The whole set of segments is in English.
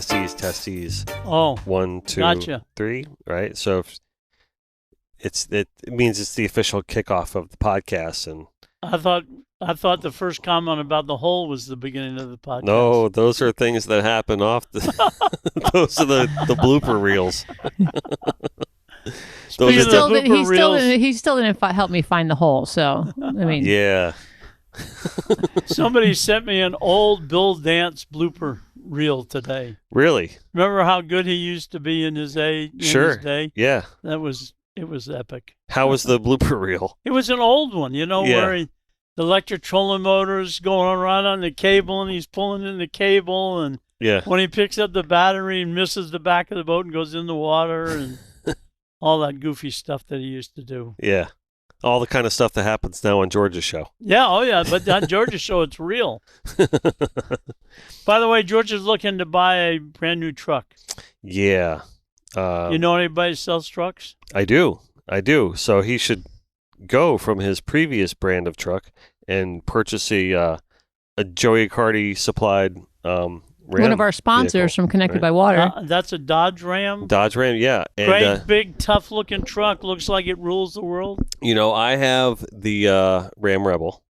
testes. Oh, 1, 2, gotcha. 3, right? So if it means it's the official kickoff of the podcast. And I thought the first comment about the hole was the beginning of the podcast. no, those are things that happen off the. Those are the blooper reels. Speaking of Still, blooper reels, he still didn't help me find the hole. So I mean, Yeah. somebody sent me an old Bill Dance blooper reel today. Really? Remember how good he used to be in his day? Sure. Yeah. It was epic. How was the blooper reel? It was an old one, Yeah. where the electric trolling motor's going around on the cable and he's pulling in the cable, and Yeah. when he picks up the battery and misses the back of the boat and goes in the water and all that goofy stuff that he used to do. Yeah. All the kind of stuff that happens now on George's show. Yeah, oh yeah, but on George's show, it's real. By the way, George is looking to buy a brand new truck. Yeah. You know anybody who sells trucks? I do. So he should go from his previous brand of truck and purchase a Joey Cardi supplied Ram one of our sponsors vehicle, from Connected right? by Water. That's a Dodge Ram. Dodge Ram, yeah. And, Great, big, tough-looking truck. Looks like it rules the world. I have the Ram Rebel,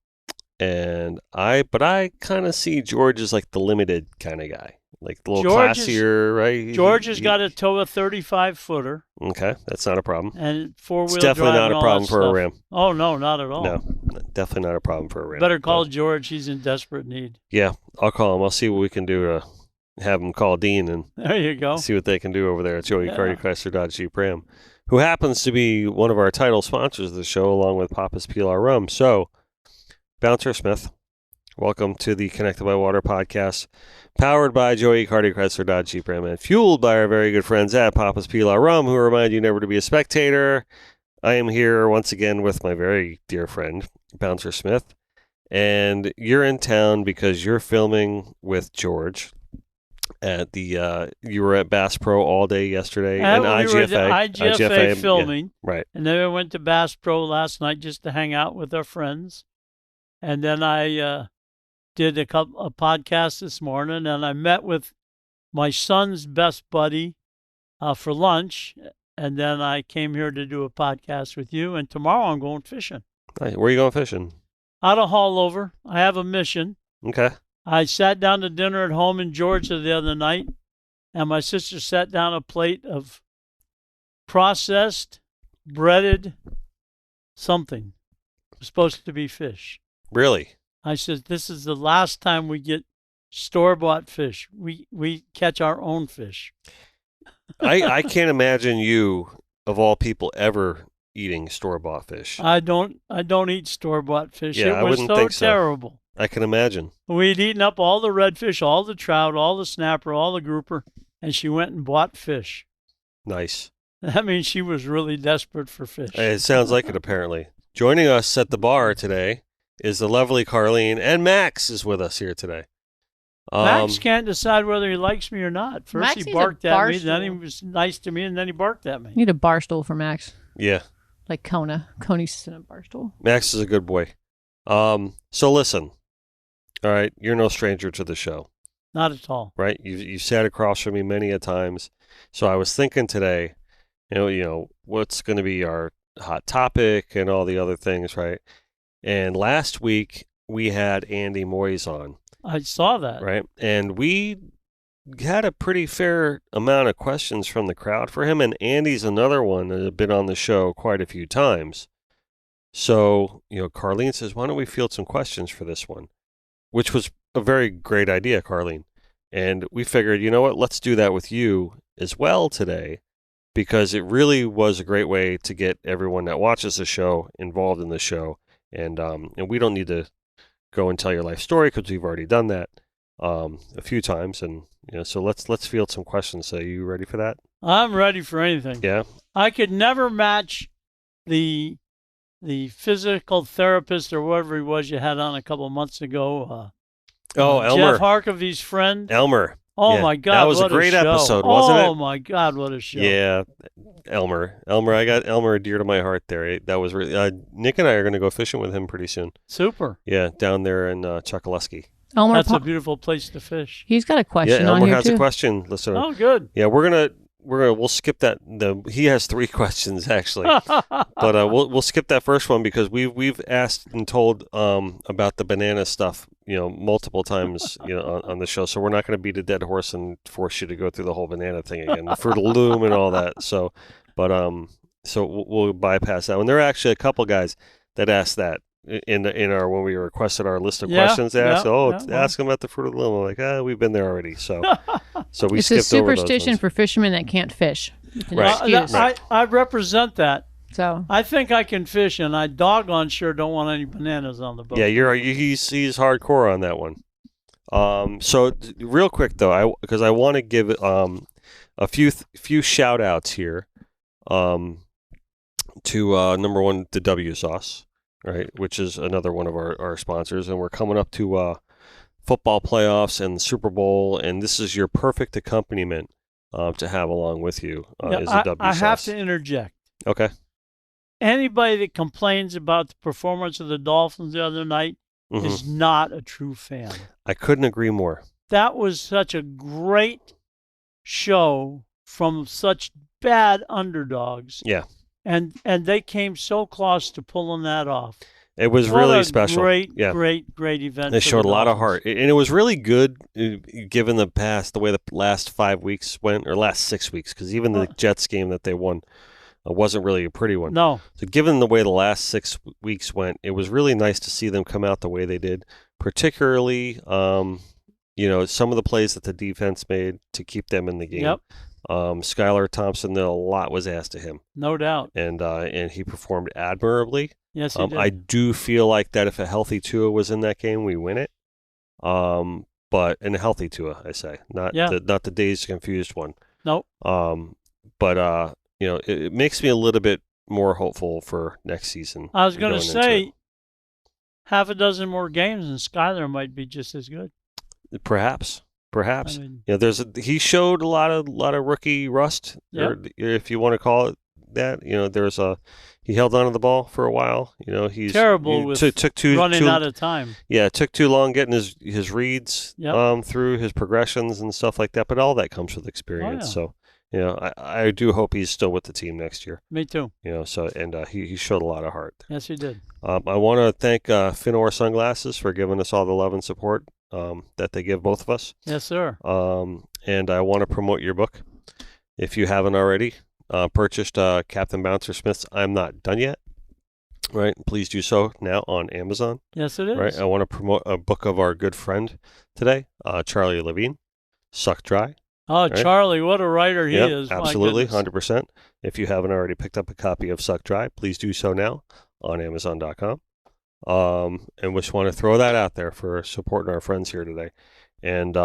but I kind of see George as like the limited kind of guy, like a little classier, right? George has got to tow a 35-footer. Okay, that's not a problem. And four-wheel It's definitely drive not a problem for a Ram. Oh, no, not at all. No, definitely not a problem for a Ram. Better call George. He's in desperate need. Yeah, I'll call him. I'll see what we can do to have him call Dean and There you go. see what they can do over there at Joey Cardi Chrysler Dodge Jeep Ram, who happens to be one of our title sponsors of the show, along with Papa's Pilar Rum. So, Bouncer Smith, welcome to the Connected by Water podcast, powered by Joey Cardi Chrysler Dodge Jeep Ram and fueled by our very good friends at Papa's Pilar Rum, who remind you never to be a spectator. I am here once again with my very dear friend, Bouncer Smith, and you're in town because you're filming with George. At the you were at Bass Pro all day yesterday and we IGFA. were at the IGFA filming. Yeah, right. And then we went to Bass Pro last night just to hang out with our friends. And then I did a podcast this morning, and I met with my son's best buddy for lunch. And then I came here to do a podcast with you. And tomorrow I'm going fishing. Right. Where are you going fishing? Out of Haulover. I have a mission. Okay. I sat down to dinner at home in Georgia the other night, and my sister sat down a plate of processed, breaded something. It was supposed to be fish. Really? I said, this is the last time we get store-bought fish. We catch our own fish. I can't imagine you, of all people, ever eating store-bought fish. I don't eat store-bought fish. Yeah, it I was wouldn't so think so. terrible. I can imagine. We'd eaten up all the redfish, all the trout, all the snapper, all the grouper, and she went and bought fish. Nice. That means she was really desperate for fish. It sounds like it, apparently. Joining us at the bar today is the lovely Karlene, and Max is with us here today. Max can't decide whether he likes me or not. First Max he needs barked a at bar me, then he stool. was nice to me, and then he barked at me. Need a bar stool for Max, Yeah, like Kona. Coney's sitting in a bar stool. Max is a good boy. So listen, all right, you're no stranger to the show. Not at all. Right? You sat across from me many a times. So I was thinking today, you know, what's going to be our hot topic and all the other things, right? And last week we had Andy Moyes on, I saw that. right? And we had a pretty fair amount of questions from the crowd for him. And Andy's another one that had been on the show quite a few times. So, Karlene says, why don't we field some questions for this one? Which was a very great idea, Karlene. And we figured, you know what, let's do that with you as well today, because it really was a great way to get everyone that watches the show involved in the show. And we don't need to go and tell your life story because we've already done that a few times. And so let's field some questions. So you ready for that? I'm ready for anything. Yeah. I could never match the physical therapist or whatever he was you had on a couple of months ago. Elmer. Jeff Harkavy's friend. Elmer. Oh, Yeah, my God. that was what a great show. episode, wasn't it? Oh, my God, what a show. Yeah, Elmer, I got Elmer dear to my heart there. That was really, Nick and I are going to go fishing with him pretty soon. Super. Yeah, down there in Chokoloskee. Elmer, That's a beautiful place to fish. he's got a Yeah, question on Elmer here has too. a question, listener. Oh, good. Yeah, we'll skip that. He has 3 questions actually, but we'll skip that first one because we've asked and told about the banana stuff, multiple times, on the show. So we're not going to beat a dead horse and force you to go through the whole banana thing again, the Fruit of the Loom and all that. So, but so we'll bypass that one. There are actually a couple guys that asked that in our when we requested our list of questions. They asked, ask them about the Fruit of the Loom. I'm like, we've been there already. So we It's a skipped over those superstition ones. for fishermen that can't fish. It's an Right. excuse. I represent that. So I think I can fish, and I doggone sure don't want any bananas on the boat. Yeah, he's hardcore on that one. So real quick though, because I want to give a few shout outs here, to number one, the W Sauce, right, which is another one of our sponsors, and we're coming up to football playoffs and the Super Bowl, and this is your perfect accompaniment to have along with you. Is a W I Sauce. have to interject. Okay. Anybody that complains about the performance of the Dolphins the other night Mm-hmm. is not a true fan. I couldn't agree more. That was such a great show from such bad underdogs. Yeah. And they came so close to pulling that off. It was What really a special. Great, yeah. great event. They for showed the a lot of Dolphins. heart, and it was really good given the way the last 5 weeks went, or last 6 weeks, because even the Jets game that they won wasn't really a pretty one. No. So given the way the last 6 weeks went, it was really nice to see them come out the way they did, particularly, some of the plays that the defense made to keep them in the game. Yep. Skylar Thompson, a lot was asked of him. No doubt. And he performed admirably. Yes, he did. I do feel like that if a healthy Tua was in that game, we win it. But a healthy Tua, I say, not the dazed confused one. Nope. But it makes me a little bit more hopeful for next season. I was going to say, half a dozen more games and Skylar might be just as good. Perhaps. I mean, he showed a lot of rookie rust, or if you want to call it that. He held on to the ball for a while. He's terrible with took running out of time. Yeah, it took too long getting his reads Yep. through his progressions and stuff like that. But all that comes with experience. Oh, So I do hope he's still with the team next year. Me too. He showed a lot of heart. Yes, he did. I want to thank Finor Sunglasses for giving us all the love and support that they give both of us. Yes, sir. And I want to promote your book. If you haven't already purchased Captain Bouncer Smith's I'm Not Done Yet, right? Please do so now on Amazon. Yes, it is. Right. I want to promote a book of our good friend today, Charlie Levine, Suck Dry. Oh, right? Charlie, what a writer he is. Absolutely, My goodness. 100%. If you haven't already picked up a copy of Suck Dry, please do so now on Amazon.com. And we just want to throw that out there for supporting our friends here today. And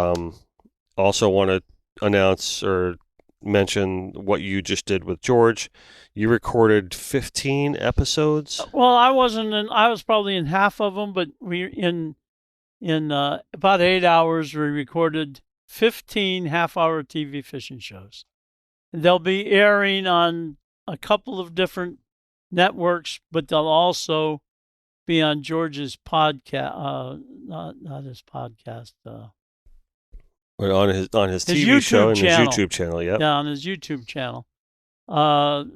also want to announce or mention what you just did with George. You recorded 15 episodes. Well, I was probably in half of them, but we in about 8 hours we recorded 15 half-hour TV fishing shows. They'll be airing on a couple of different networks, but they'll also be on George's podcast. Not his podcast. On his TV YouTube show and channel. his YouTube channel. Yep. Yeah, on his YouTube channel.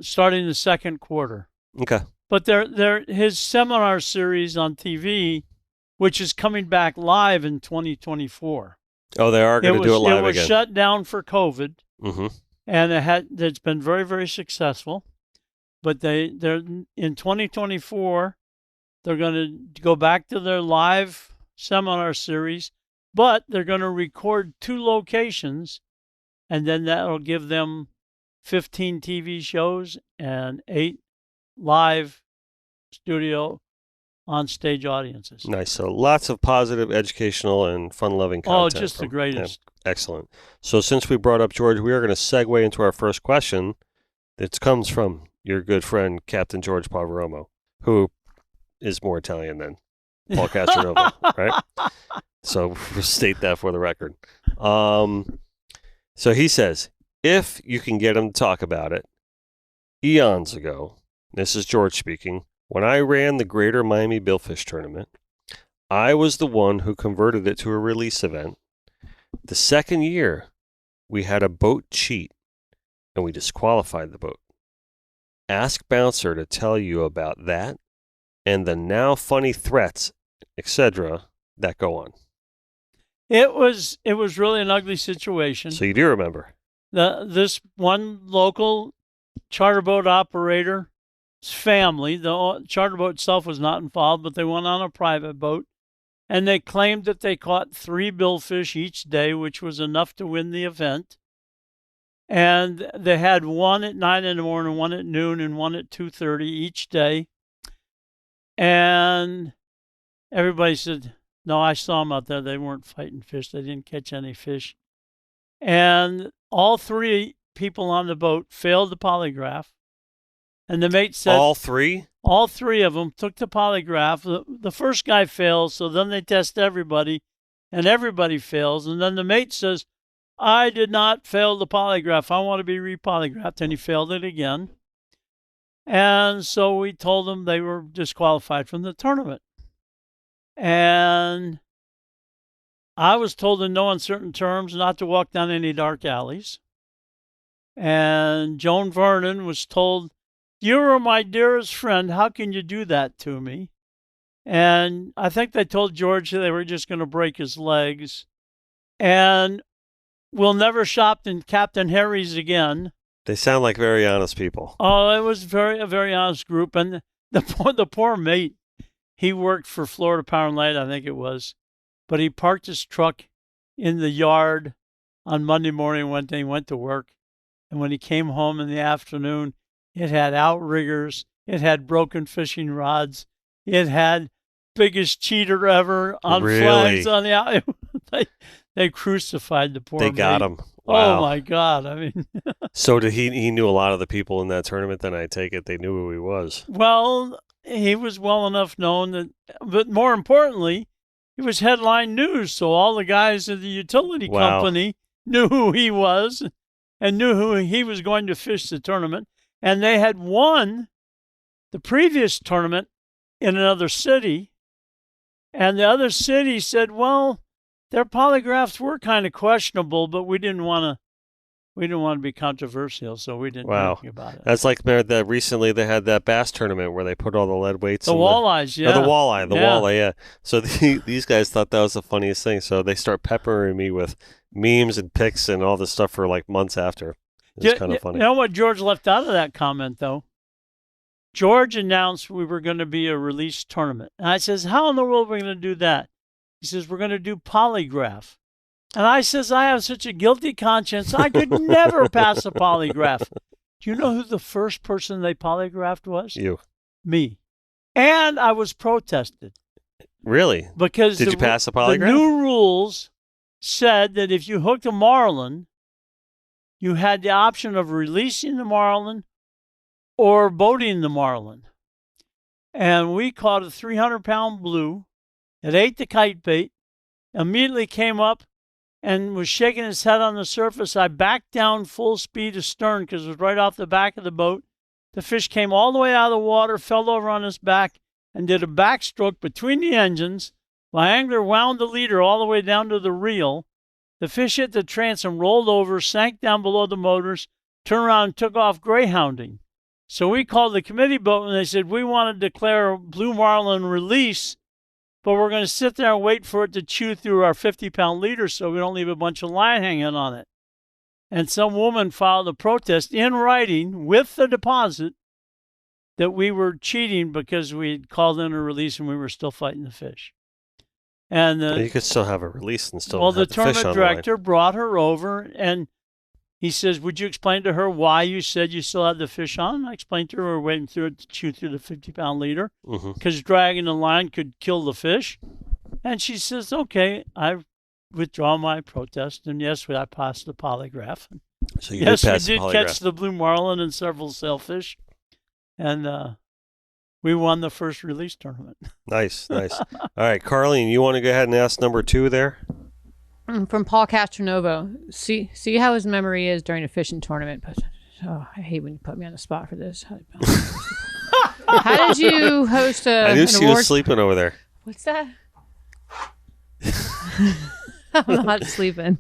Starting the second quarter. Okay. But his seminar series on TV, which is coming back live in 2024. Oh, they are going to do it live again. It was shut down for COVID, Mm-hmm. and it's been very, very successful. But they're in 2024, they're going to go back to their live seminar series, but they're going to record 2 locations, and then that'll give them 15 TV shows and 8 live studio on-stage audiences. Nice. So lots of positive, educational, and fun-loving content. Oh, just the greatest. Yeah, excellent. So since we brought up George, we are going to segue into our first question that comes from your good friend, Captain George Pavaromo, who is more Italian than Paul Castronova, right? So we'll state that for the record. So he says, if you can get him to talk about it, eons ago, this is George speaking, when I ran the Greater Miami Billfish Tournament, I was the one who converted it to a release event. The second year, we had a boat cheat, and we disqualified the boat. Ask Bouncer to tell you about that and the now funny threats, etc., that go on. It was really an ugly situation. So you do remember. This one local charter boat operator's family, the charter boat itself was not involved, but they went on a private boat, and they claimed that they caught 3 billfish each day, which was enough to win the event. And they had one at 9 in the morning, one at noon, and one at 2:30 each day. And everybody said, no, I saw them out there. They weren't fighting fish. They didn't catch any fish. And all 3 people on the boat failed the polygraph. And the mate said... All 3? All 3 of them took the polygraph. The first guy fails, so then they test everybody, and everybody fails. And then the mate says, I did not fail the polygraph. I want to be re-polygraphed. And he failed it again. And so we told them they were disqualified from the tournament. And I was told in no uncertain terms not to walk down any dark alleys. And Joan Vernon was told, you are my dearest friend. How can you do that to me? And I think they told George they were just going to break his legs. And we'll never shop in Captain Harry's again. They sound like very honest people. Oh, it was a very honest group. And the poor mate, he worked for Florida Power and Light, I think it was. But he parked his truck in the yard on Monday morning when he went to work. And when he came home in the afternoon, it had outriggers. It had broken fishing rods. It had biggest cheater ever on flags on the out. They crucified the poor mate. They got him. Wow. Oh, my God. I mean. So he knew a lot of the people in that tournament, then I take it they knew who he was. Well, he was well enough known, but more importantly, he was headline news. So all the guys at the utility company knew who he was and knew who he was going to fish the tournament. And they had won the previous tournament in another city. And the other city said, well, their polygraphs were kind of questionable, but we didn't want to be controversial, so we didn't do anything about it. That's like that recently they had that bass tournament where they put all the lead weights. The walleyes, yeah. The walleye, yeah. So these guys thought that was the funniest thing. So they start peppering me with memes and pics and all this stuff for like months after. It's kind of funny. You know what George left out of that comment, though? George announced we were going to be a release tournament. And I says, how in the world are we going to do that? He says, we're going to do polygraph. And I says, I have such a guilty conscience, I could never pass a polygraph. Do you know who the first person they polygraphed was? You. Me. And I was protested. Really? Because Did you pass a polygraph? The new rules said that if you hooked a marlin, you had the option of releasing the marlin or boating the marlin. And we caught a 300-pound blue. It ate the kite bait, immediately came up and was shaking his head on the surface. I backed down full speed astern because it was right off the back of the boat. The fish came all the way out of the water, fell over on his back, and did a backstroke between the engines. My angler wound the leader all the way down to the reel. The fish hit the transom, rolled over, sank down below the motors, turned around and took off greyhounding. So we called the committee boat and they said, we want to declare a blue marlin release, but we're going to sit there and wait for it to chew through our 50-pound leader so we don't leave a bunch of line hanging on it. And some woman filed a protest in writing with the deposit that we were cheating because we had called in a release and we were still fighting the fish. And you could still have a release and still have the the fish on the line. tournament director brought her over and he says, would you explain to her why you said you still had the fish on? I explained to her we're waiting through it to chew through the 50-pound leader because dragging the line could kill the fish. And she says, okay, I withdraw my protest. And yes, I passed the polygraph. So you did pass we did catch the blue marlin and several sailfish. And we won the first release tournament. Nice. All right, Karlene, you want to go ahead and ask number 2 there? From Paul Castronovo. See how his memory is during a fishing tournament. Oh, I hate when you put me on the spot for this. How did you host I knew she was sleeping over there. What's that? I'm not sleeping.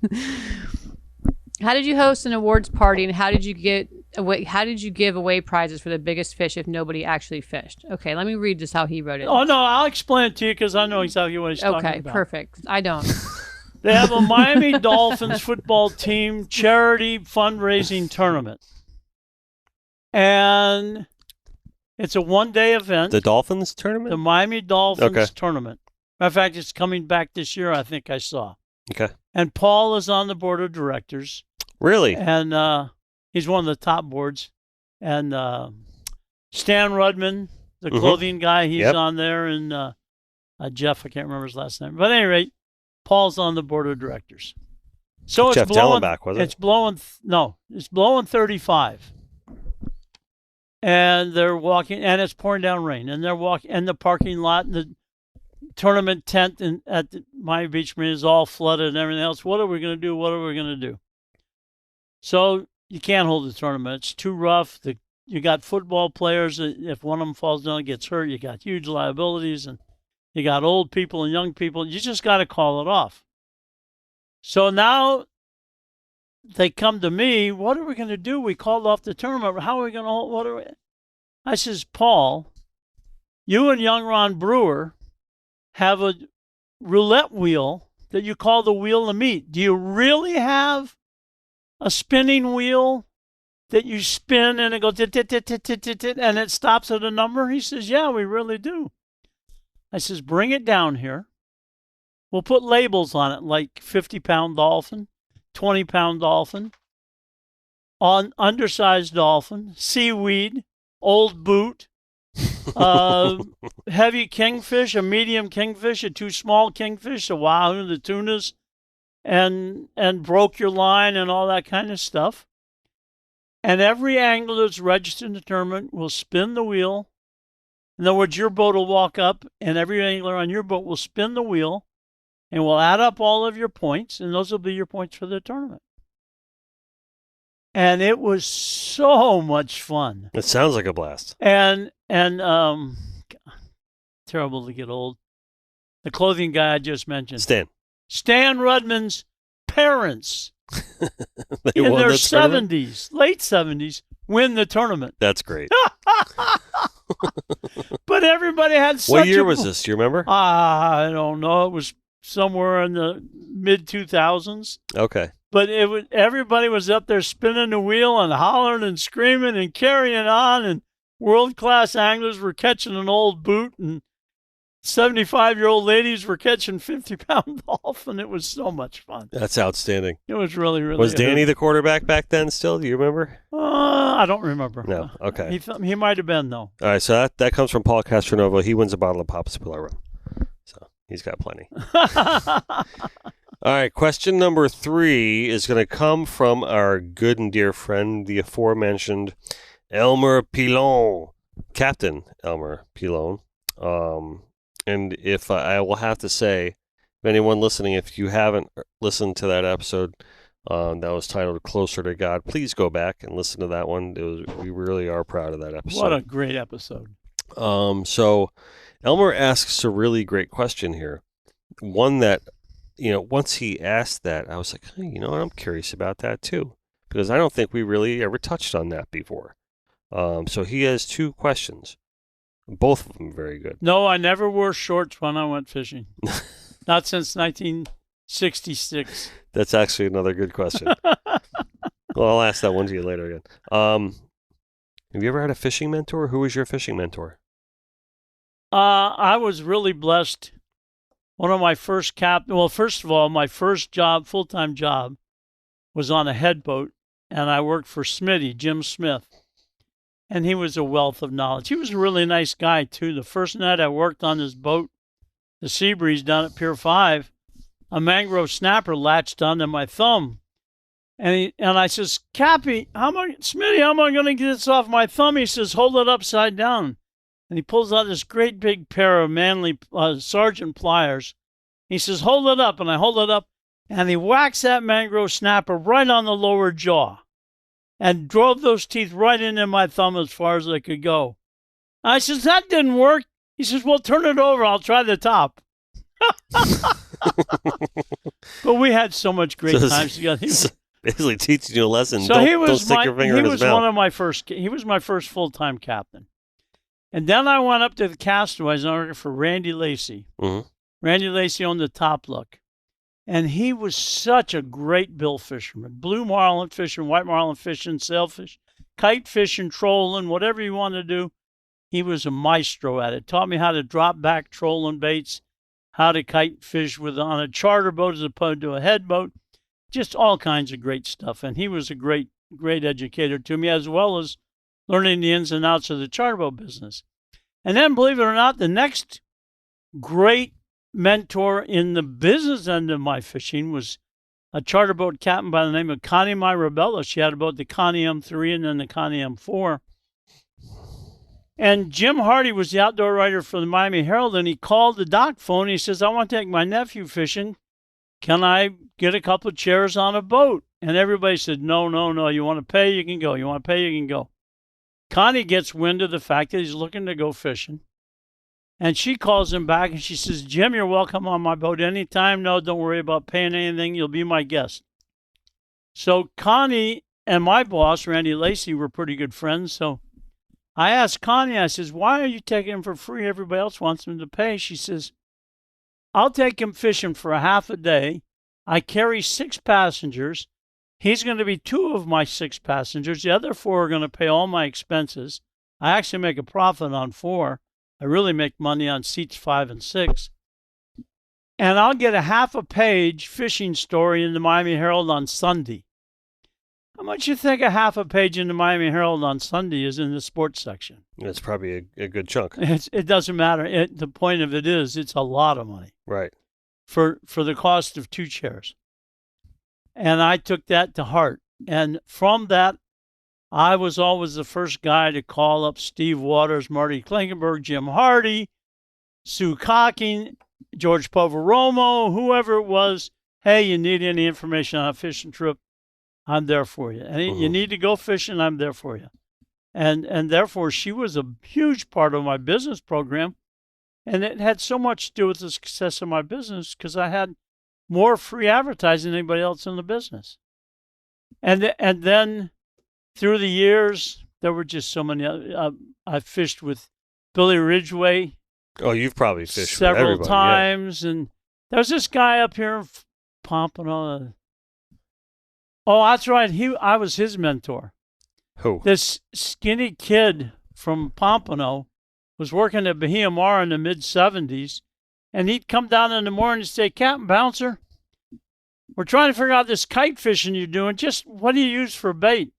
How did you host an awards party, and how did you give away prizes for the biggest fish if nobody actually fished? Okay, let me read just how he wrote it. Oh, no, I'll explain it to you because I know exactly what he's talking about. Okay, perfect. I don't. They have a Miami Dolphins football team charity fundraising tournament. And it's a one-day event. The Dolphins tournament? The Miami Dolphins tournament. Matter of fact, it's coming back this year, I think I saw. Okay. And Paul is on the board of directors. Really? And he's one of the top boards. And Stan Rudman, the clothing guy, he's on there. And Jeff, I can't remember his last name. But at any rate, Paul's on the board of directors. So Jeff it's blowing. Dellenbach, was it? It's blowing. It's blowing 35. And they're walking, and it's pouring down rain. And they're walking in the parking lot, and the tournament tent at the Miami Beach Marina is all flooded and everything else. What are we going to do? What are we going to do? So you can't hold the tournament. It's too rough. You got football players. If one of them falls down and gets hurt, you got huge liabilities. And you got old people and young people. You just got to call it off. So now they come to me. What are we going to do? We called off the tournament. How are we going to hold? What are we? I says, Paul, you and young Ron Brewer have a roulette wheel that you call the wheel of meat. Do you really have a spinning wheel that you spin and it goes and it stops at a number? He says, yeah, we really do. I says, bring it down here. We'll put labels on it like 50-pound dolphin, 20-pound dolphin, on undersized dolphin, seaweed, old boot, heavy kingfish, a medium kingfish, a too small kingfish, a wahoo, the tunas, and broke your line and all that kind of stuff. And every angler that's registered in the tournament will spin the wheel. In other words, your boat will walk up, and every angler on your boat will spin the wheel, and we'll add up all of your points, and those will be your points for the tournament. And it was so much fun. It sounds like a blast. And terrible to get old. The clothing guy I just mentioned. Stan Rudman's parents in their 70s, late 70s, win the tournament. That's great. But everybody had such What year was this? Do you remember? I don't know. It was somewhere in the mid-2000s. Okay. But everybody was up there spinning the wheel and hollering and screaming and carrying on, and world-class anglers were catching an old boot, and 75-year-old ladies were catching 50-pound dolphin. It was so much fun. That's outstanding. It was really, really Was Danny the quarterback back then still? Do you remember? I don't remember. No. Okay. He might have been, though. All right, so that comes from Paul Castronovo. He wins a bottle of Popsicle rum. So he's got plenty. All right, question number 3 is going to come from our good and dear friend, the aforementioned Elmer Pilon, Captain Elmer Pilon. And if I will have to say, if anyone listening, if you haven't listened to that episode that was titled Closer to God, please go back and listen to that one. We really are proud of that episode. What a great episode. So Elmer asks a really great question here. One that, once he asked that, I was like, hey, I'm curious about that too, because I don't think we really ever touched on that before. So he has 2 questions. Both of them very good. No, I never wore shorts when I went fishing. Not since 1966. That's actually another good question. Well, I'll ask that one to you later again. Have you ever had a fishing mentor? Who was your fishing mentor? I was really blessed. One of my first first of all, my first job, full-time job, was on a head boat, and I worked for Smitty, Jim Smith. And he was a wealth of knowledge. He was a really nice guy, too. The first night I worked on this boat, the Seabreeze down at Pier 5, a mangrove snapper latched onto my thumb. And I says, Smitty, how am I going to get this off my thumb? He says, hold it upside down. And he pulls out this great big pair of manly sergeant pliers. He says, hold it up. And I hold it up. And he whacks that mangrove snapper right on the lower jaw and drove those teeth right into my thumb as far as they could go. I says, that didn't work. He says, well, turn it over. I'll try the top. But we had so much great So times together. basically teaching you a lesson. So Don't stick your finger in his mouth. He was my first full-time captain. And then I went up to the Castaways and I worked for Randy Lacey. Mm-hmm. Randy Lacey owned the Top Look. And he was such a great bill fisherman. Blue marlin fishing, white marlin fishing, sailfish, kite fishing, trolling, whatever you want to do. He was a maestro at it. Taught me how to drop back trolling baits, how to kite fish on a charter boat as opposed to a head boat. Just all kinds of great stuff. And he was a great, great educator to me, as well as learning the ins and outs of the charter boat business. And then, believe it or not, the next great mentor in the business end of my fishing was a charter boat captain by the name of Connie Mirabella. She had a boat, the Connie M3 and then the Connie M4. And Jim Hardy was the outdoor writer for the Miami Herald, and he called the dock phone. He says, I want to take my nephew fishing. Can I get a couple of chairs on a boat? And everybody said, no. You want to pay, you can go. You want to pay, you can go. Connie gets wind of the fact that he's looking to go fishing. And she calls him back and she says, Jim, you're welcome on my boat anytime. No, don't worry about paying anything. You'll be my guest. So Connie and my boss, Randy Lacey, were pretty good friends. So I asked Connie, I says, why are you taking him for free? Everybody else wants him to pay. She says, I'll take him fishing for a half a day. I carry 6 passengers. He's going to be 2 of my 6 passengers. The other 4 are going to pay all my expenses. I actually make a profit on 4. I really make money on seats 5 and 6. And I'll get a half a page fishing story in the Miami Herald on Sunday. How much you think a half a page in the Miami Herald on Sunday is in the sports section? It's probably a good chunk. It doesn't matter. The point of it is it's a lot of money. Right. For the cost of 2 chairs. And I took that to heart. And from that, I was always the first guy to call up Steve Waters, Marty Klinkenberg, Jim Hardy, Sue Cocking, George Poveromo, whoever it was. Hey, you need any information on a fishing trip? I'm there for you. And you need to go fishing, I'm there for you. And therefore, she was a huge part of my business program. And it had so much to do with the success of my business because I had more free advertising than anybody else in the business. And then through the years, there were just so many. I fished with Billy Ridgway. Oh, you've probably fished several with times. Yeah. And there's this guy up here in Pompano. Oh, that's right. I was his mentor. Who? This skinny kid from Pompano was working at Bahia Mar in the mid-'70s, and he'd come down in the morning and say, Captain Bouncer, we're trying to figure out this kite fishing you're doing. Just what do you use for bait?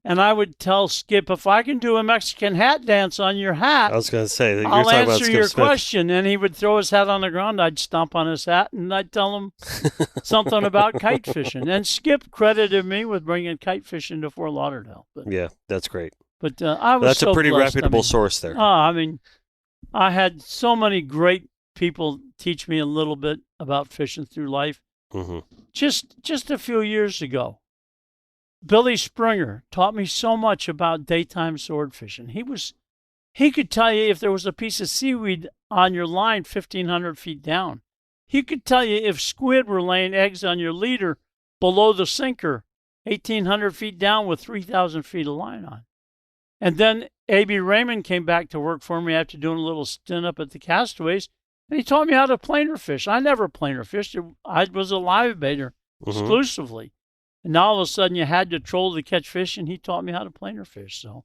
And I would tell Skip, if I can do a Mexican hat dance on your hat, I was going to say, that I'll talking about answer Skip your Smith. question. And he would throw his hat on the ground. I'd stomp on his hat, and I'd tell him something about kite fishing. And Skip credited me with bringing kite fishing to Fort Lauderdale. But, yeah, that's great. But I was That's so a pretty blessed. reputable source there. I had so many great people teach me a little bit about fishing through life. Mm-hmm. Just a few years ago, Billy Springer taught me so much about daytime sword fishing. He could tell you if there was a piece of seaweed on your line 1,500 feet down. He could tell you if squid were laying eggs on your leader below the sinker 1,800 feet down with 3,000 feet of line on. And then A.B. Raymond came back to work for me after doing a little stint up at the Castaways, and he taught me how to planer fish. I never planer fished. I was a live baiter exclusively. And now all of a sudden you had to troll to catch fish, and he taught me how to planer fish. So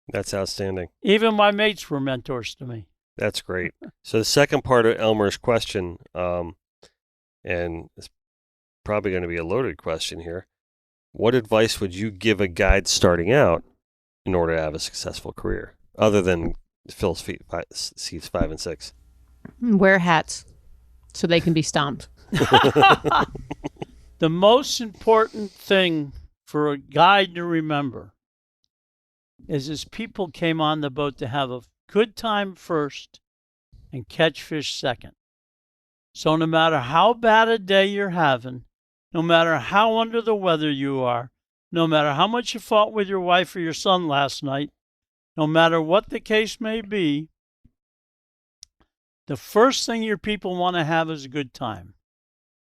that's outstanding. Even my mates were mentors to me. That's great. So the second part of Elmer's question, and it's probably going to be a loaded question here. What advice would you give a guide starting out in order to have a successful career, other than Phil's seats 5 and 6? Wear hats so they can be stomped. The most important thing for a guide to remember is people came on the boat to have a good time first and catch fish second. So no matter how bad a day you're having, no matter how under the weather you are, no matter how much you fought with your wife or your son last night, no matter what the case may be, the first thing your people want to have is a good time.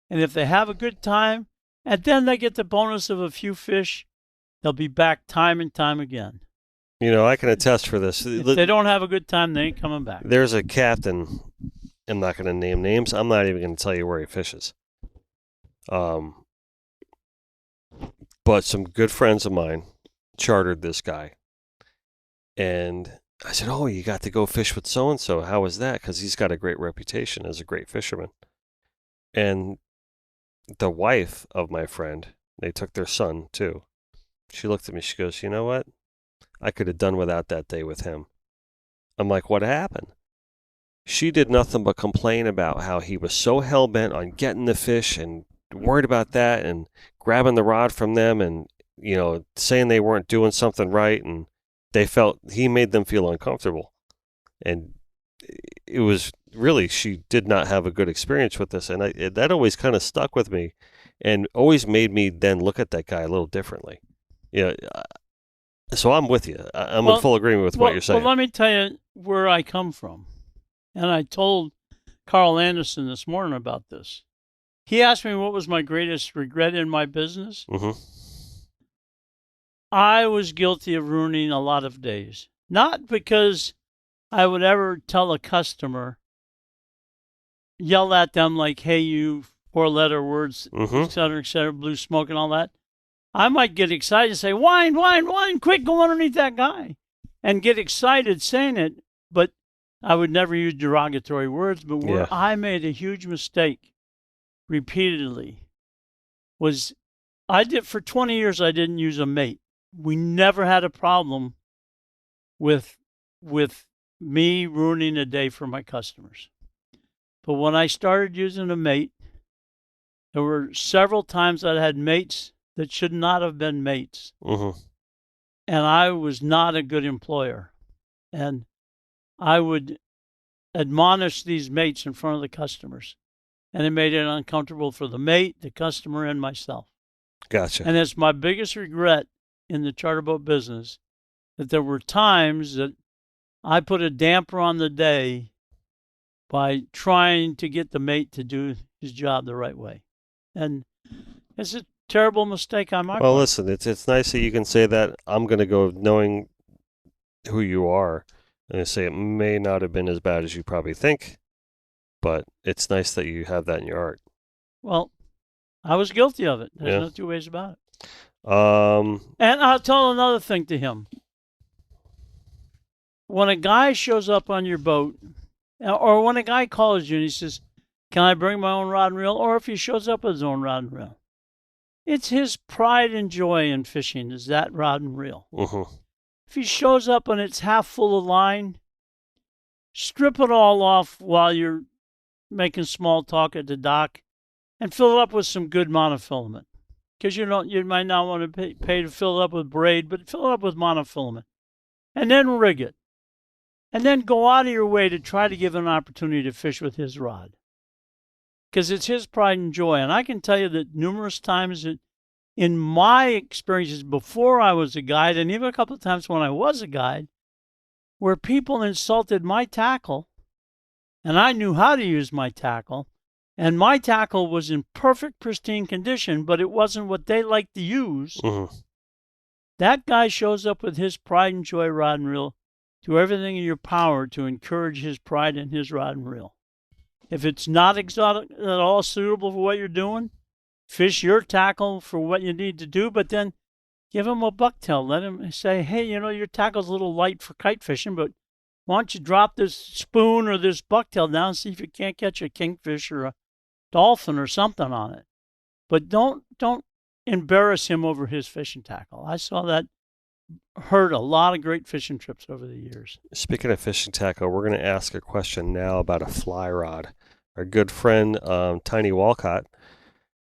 And if they have a good time, and then they get the bonus of a few fish, they'll be back time and time again. I can attest for this. If they don't have a good time, they ain't coming back. There's a captain. I'm not going to name names. I'm not even going to tell you where he fishes. But some good friends of mine chartered this guy. And I said, oh, you got to go fish with so-and-so. How was that? Because he's got a great reputation as a great fisherman. And the wife of my friend, they took their son too. She looked at me. She goes, you know what? I could have done without that day with him. I'm like, what happened? She did nothing but complain about how he was so hell-bent on getting the fish and worried about that and grabbing the rod from them and, saying they weren't doing something right, and he made them feel uncomfortable. And it was really, she did not have a good experience with this, and that always kind of stuck with me and always made me then look at that guy a little differently. So I'm with you. I'm in full agreement with what you're saying. Well, let me tell you where I come from. And I told Carl Anderson this morning about this. He asked me what was my greatest regret in my business. Mm-hmm. I was guilty of ruining a lot of days. Not because I would ever tell a customer, yell at them like, hey, you four-letter words, et cetera, blue smoke and all that. I might get excited and say, wine, wine, wine, quick, go underneath that guy. And get excited saying it, but I would never use derogatory words. But where I made a huge mistake repeatedly was for 20 years, I didn't use a mate. We never had a problem with me ruining a day for my customers. But when I started using a mate, there were several times I had mates that should not have been mates. Mm-hmm. And I was not a good employer. And I would admonish these mates in front of the customers. And it made it uncomfortable for the mate, the customer, and myself. Gotcha. And it's my biggest regret in the charter boat business that there were times that I put a damper on the day by trying to get the mate to do his job the right way. And it's a terrible mistake on my part. Well, listen, it's nice that you can say that. I'm going to go knowing who you are and say it may not have been as bad as you probably think, but it's nice that you have that in your art. Well, I was guilty of it. There's no two ways about it. And I'll tell another thing to him. When a guy shows up on your boat, or when a guy calls you and he says, can I bring my own rod and reel? Or if he shows up with his own rod and reel. It's his pride and joy in fishing is that rod and reel. Mm-hmm. If he shows up and it's half full of line, strip it all off while you're making small talk at the dock and fill it up with some good monofilament. Because you might not want to pay to fill it up with braid, but fill it up with monofilament. And then rig it. And then go out of your way to try to give him an opportunity to fish with his rod. Because it's his pride and joy. And I can tell you that numerous times that in my experiences before I was a guide, and even a couple of times when I was a guide, where people insulted my tackle, and I knew how to use my tackle, and my tackle was in perfect, pristine condition, but it wasn't what they liked to use. Mm-hmm. That guy shows up with his pride and joy rod and reel. Do everything in your power to encourage his pride and his rod and reel. If it's not exotic at all suitable for what you're doing, fish your tackle for what you need to do, but then give him a bucktail. Let him say, hey, your tackle's a little light for kite fishing, but why don't you drop this spoon or this bucktail down and see if you can't catch a kingfish or a dolphin or something on it. But don't embarrass him over his fishing tackle. I saw that hurt a lot of great fishing trips over the years. Speaking of fishing tackle, we're going to ask a question now about a fly rod. Our good friend, Tiny Walcott,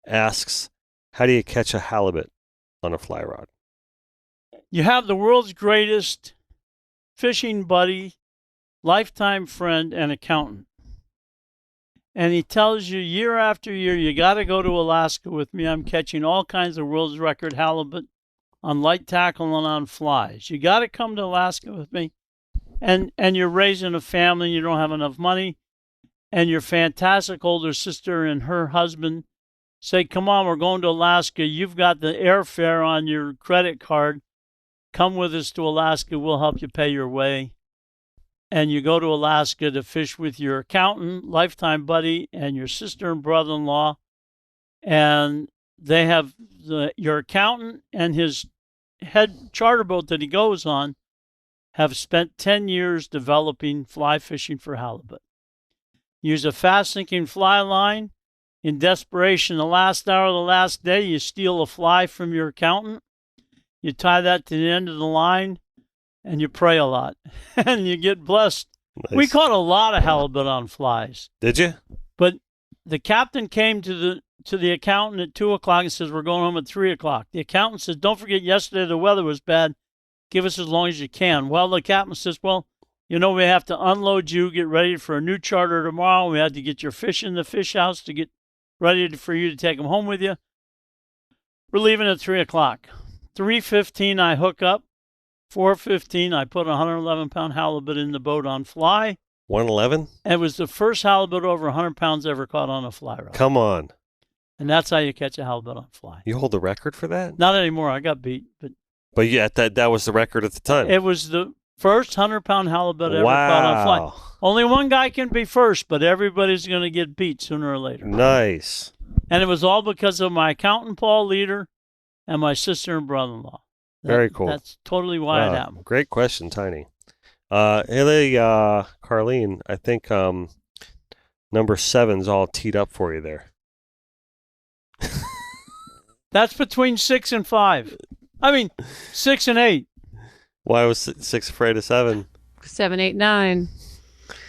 asks, how do you catch a halibut on a fly rod? You have the world's greatest fishing buddy, lifetime friend, and accountant. And he tells you year after year, you got to go to Alaska with me. I'm catching all kinds of world's record halibut on light tackle and on flies. You got to come to Alaska with me. And you're raising a family, and you don't have enough money. And your fantastic older sister and her husband say, come on, we're going to Alaska. You've got the airfare on your credit card. Come with us to Alaska. We'll help you pay your way. And you go to Alaska to fish with your accountant, lifetime buddy, and your sister and brother-in-law. And they have your accountant and his head charter boat that he goes on have spent 10 years developing fly fishing for halibut. Use a fast-sinking fly line. In desperation, the last hour of the last day, you steal a fly from your accountant. You tie that to the end of the line, and you pray a lot, and you get blessed. Nice. We caught a lot of halibut on flies. Did you? But the captain came to the accountant at 2 o'clock and says, we're going home at 3 o'clock. The accountant says, don't forget, yesterday the weather was bad. Give us as long as you can. Well, the captain says, well, you know, we have to unload you, get ready for a new charter tomorrow. We had to get your fish in the fish house to get ready for you to take them home with you. We're leaving at 3 o'clock. 3:15, I hook up. 4:15, I put a 111-pound halibut in the boat on fly. 111? It was the first halibut over 100 pounds ever caught on a fly rod. Come on. And that's how you catch a halibut on fly. You hold the record for that? Not anymore. I got beat. But yeah, that was the record at the time. It was the first 100-pound halibut ever caught on fly. Only one guy can be first, but everybody's going to get beat sooner or later. Nice. And it was all because of my accountant, Paul Leader, and my sister and brother-in-law. Very cool. That's totally why it happened. Great question, Tiny. Hey, Karlene, I think number 7's all teed up for you there. That's between 6 and 5. I mean, 6 and 8. Why was 6 afraid of 7? 7, 8, 9.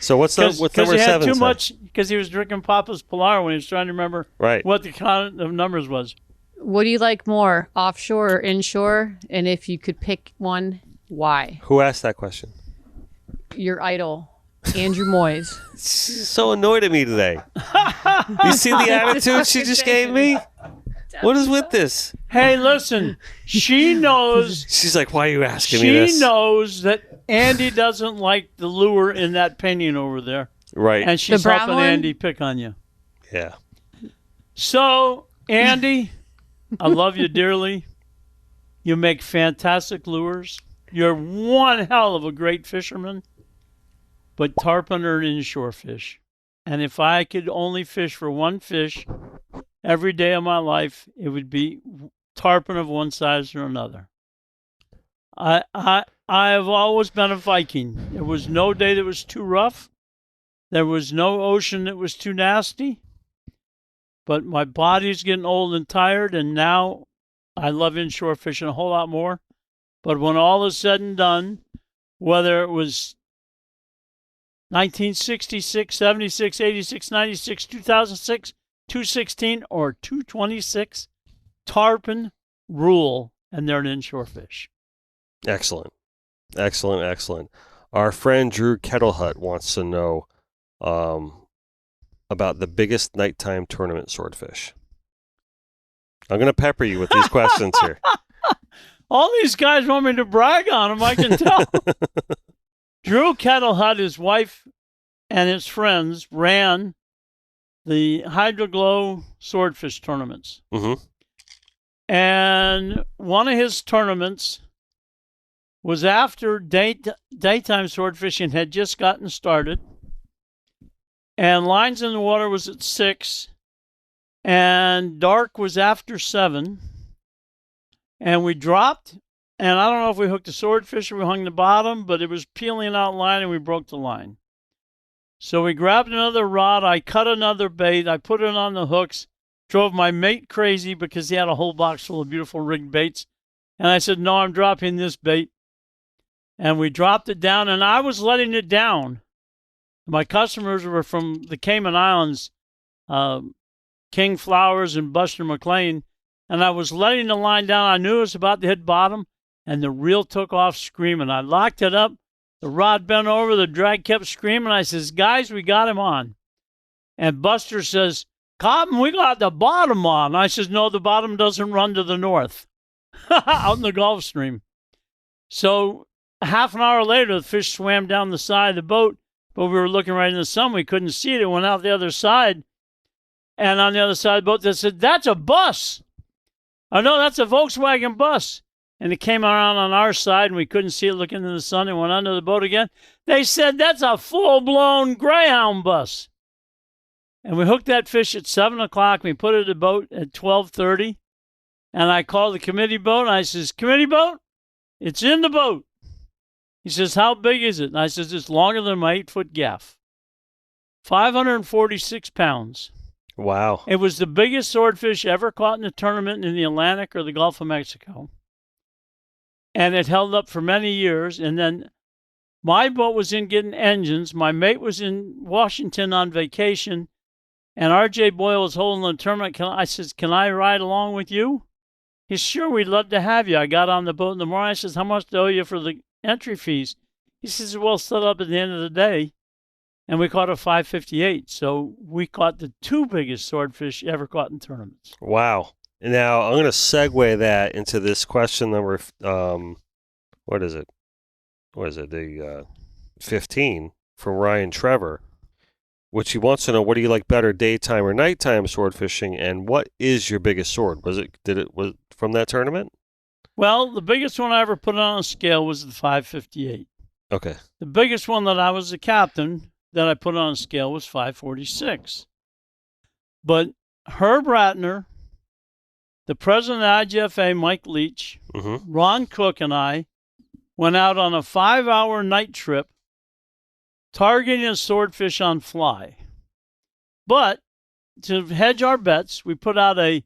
So what's number 7? Because he had too much, because he was drinking Papa's Pilar when he was trying to remember what the count of numbers was. What do you like more, offshore or inshore? And if you could pick one, why? Who asked that question? Your idol, Andrew Moyes. She's so annoyed at me today. You see the attitude she just gave me? What is with this? Hey, listen, she knows. She's like, why are you asking me this? She knows that Andy doesn't like the lure in that painting over there. Right. And she's helping one? Andy pick on you. Yeah. So, Andy, I love you dearly. You make fantastic lures. You're one hell of a great fisherman. But tarpon are an inshore fish. And if I could only fish for one fish every day of my life, it would be tarpon of one size or another. I have always been a Viking. There was no day that was too rough. There was no ocean that was too nasty. But my body's getting old and tired, and now I love inshore fishing a whole lot more. But when all is said and done, whether it was 1966, 76, 86, 96, 2006, 216, or 226, tarpon rule, and they're an inshore fish. Excellent. Excellent, excellent. Our friend Drew Kettlehut wants to know about the biggest nighttime tournament swordfish. I'm going to pepper you with these questions here. All these guys want me to brag on them, I can tell. Drew Kettlehut, his wife, and his friends ran the Hydroglow swordfish tournaments. Mm-hmm. And one of his tournaments was after daytime swordfishing had just gotten started. And lines in the water was at 6. And dark was after 7. And we dropped. And I don't know if we hooked a swordfish or we hung the bottom, but it was peeling out line and we broke the line. So we grabbed another rod. I cut another bait. I put it on the hooks. Drove my mate crazy because he had a whole box full of beautiful rigged baits. And I said, no, I'm dropping this bait. And we dropped it down, and I was letting it down. My customers were from the Cayman Islands, King Flowers and Buster McLean, and I was letting the line down. I knew it was about to hit bottom, and the reel took off screaming. I locked it up. The rod bent over. The drag kept screaming. I says, guys, we got him on. And Buster says, Cotton, we got the bottom on. I says, no, the bottom doesn't run to the north, out in the Gulf Stream. So half an hour later, the fish swam down the side of the boat, but we were looking right in the sun. We couldn't see it. It went out the other side. And on the other side of the boat, they said, "That's a bus." "Oh, no, that's a Volkswagen bus." And it came around on our side, and we couldn't see it looking in the sun, and went under the boat again. They said, "That's a full-blown Greyhound bus." And we hooked that fish at 7 o'clock. We put it in the boat at 12:30. And I called the committee boat, and I says, "Committee boat, it's in the boat." He says, "How big is it?" And I says, "It's longer than my 8-foot gaff." 546 pounds. Wow. It was the biggest swordfish ever caught in a tournament in the Atlantic or the Gulf of Mexico. And it held up for many years. And then my boat was in getting engines. My mate was in Washington on vacation. And R.J. Boyle was holding the tournament. I says, "Can I ride along with you?" He says, "Sure, we'd love to have you." I got on the boat in the morning. I says, "How much do I owe you for the entry fees?" He says, "We'll set up at the end of the day." And we caught a 558. So we caught the 2 biggest swordfish ever caught in tournaments. Wow. Now, I'm going to segue that into this question number, what is it? The 15 from Ryan Trevor, which he wants to know, what do you like better, daytime or nighttime sword fishing, and what is your biggest sword? Was from that tournament? Well, the biggest one I ever put on a scale was the 558. Okay. The biggest one that I was the captain that I put on a scale was 546. But Herb Ratner, the president of IGFA, Mike Leach, Ron Cook, and I went out on a 5-hour night trip targeting a swordfish on fly. But to hedge our bets, we put out a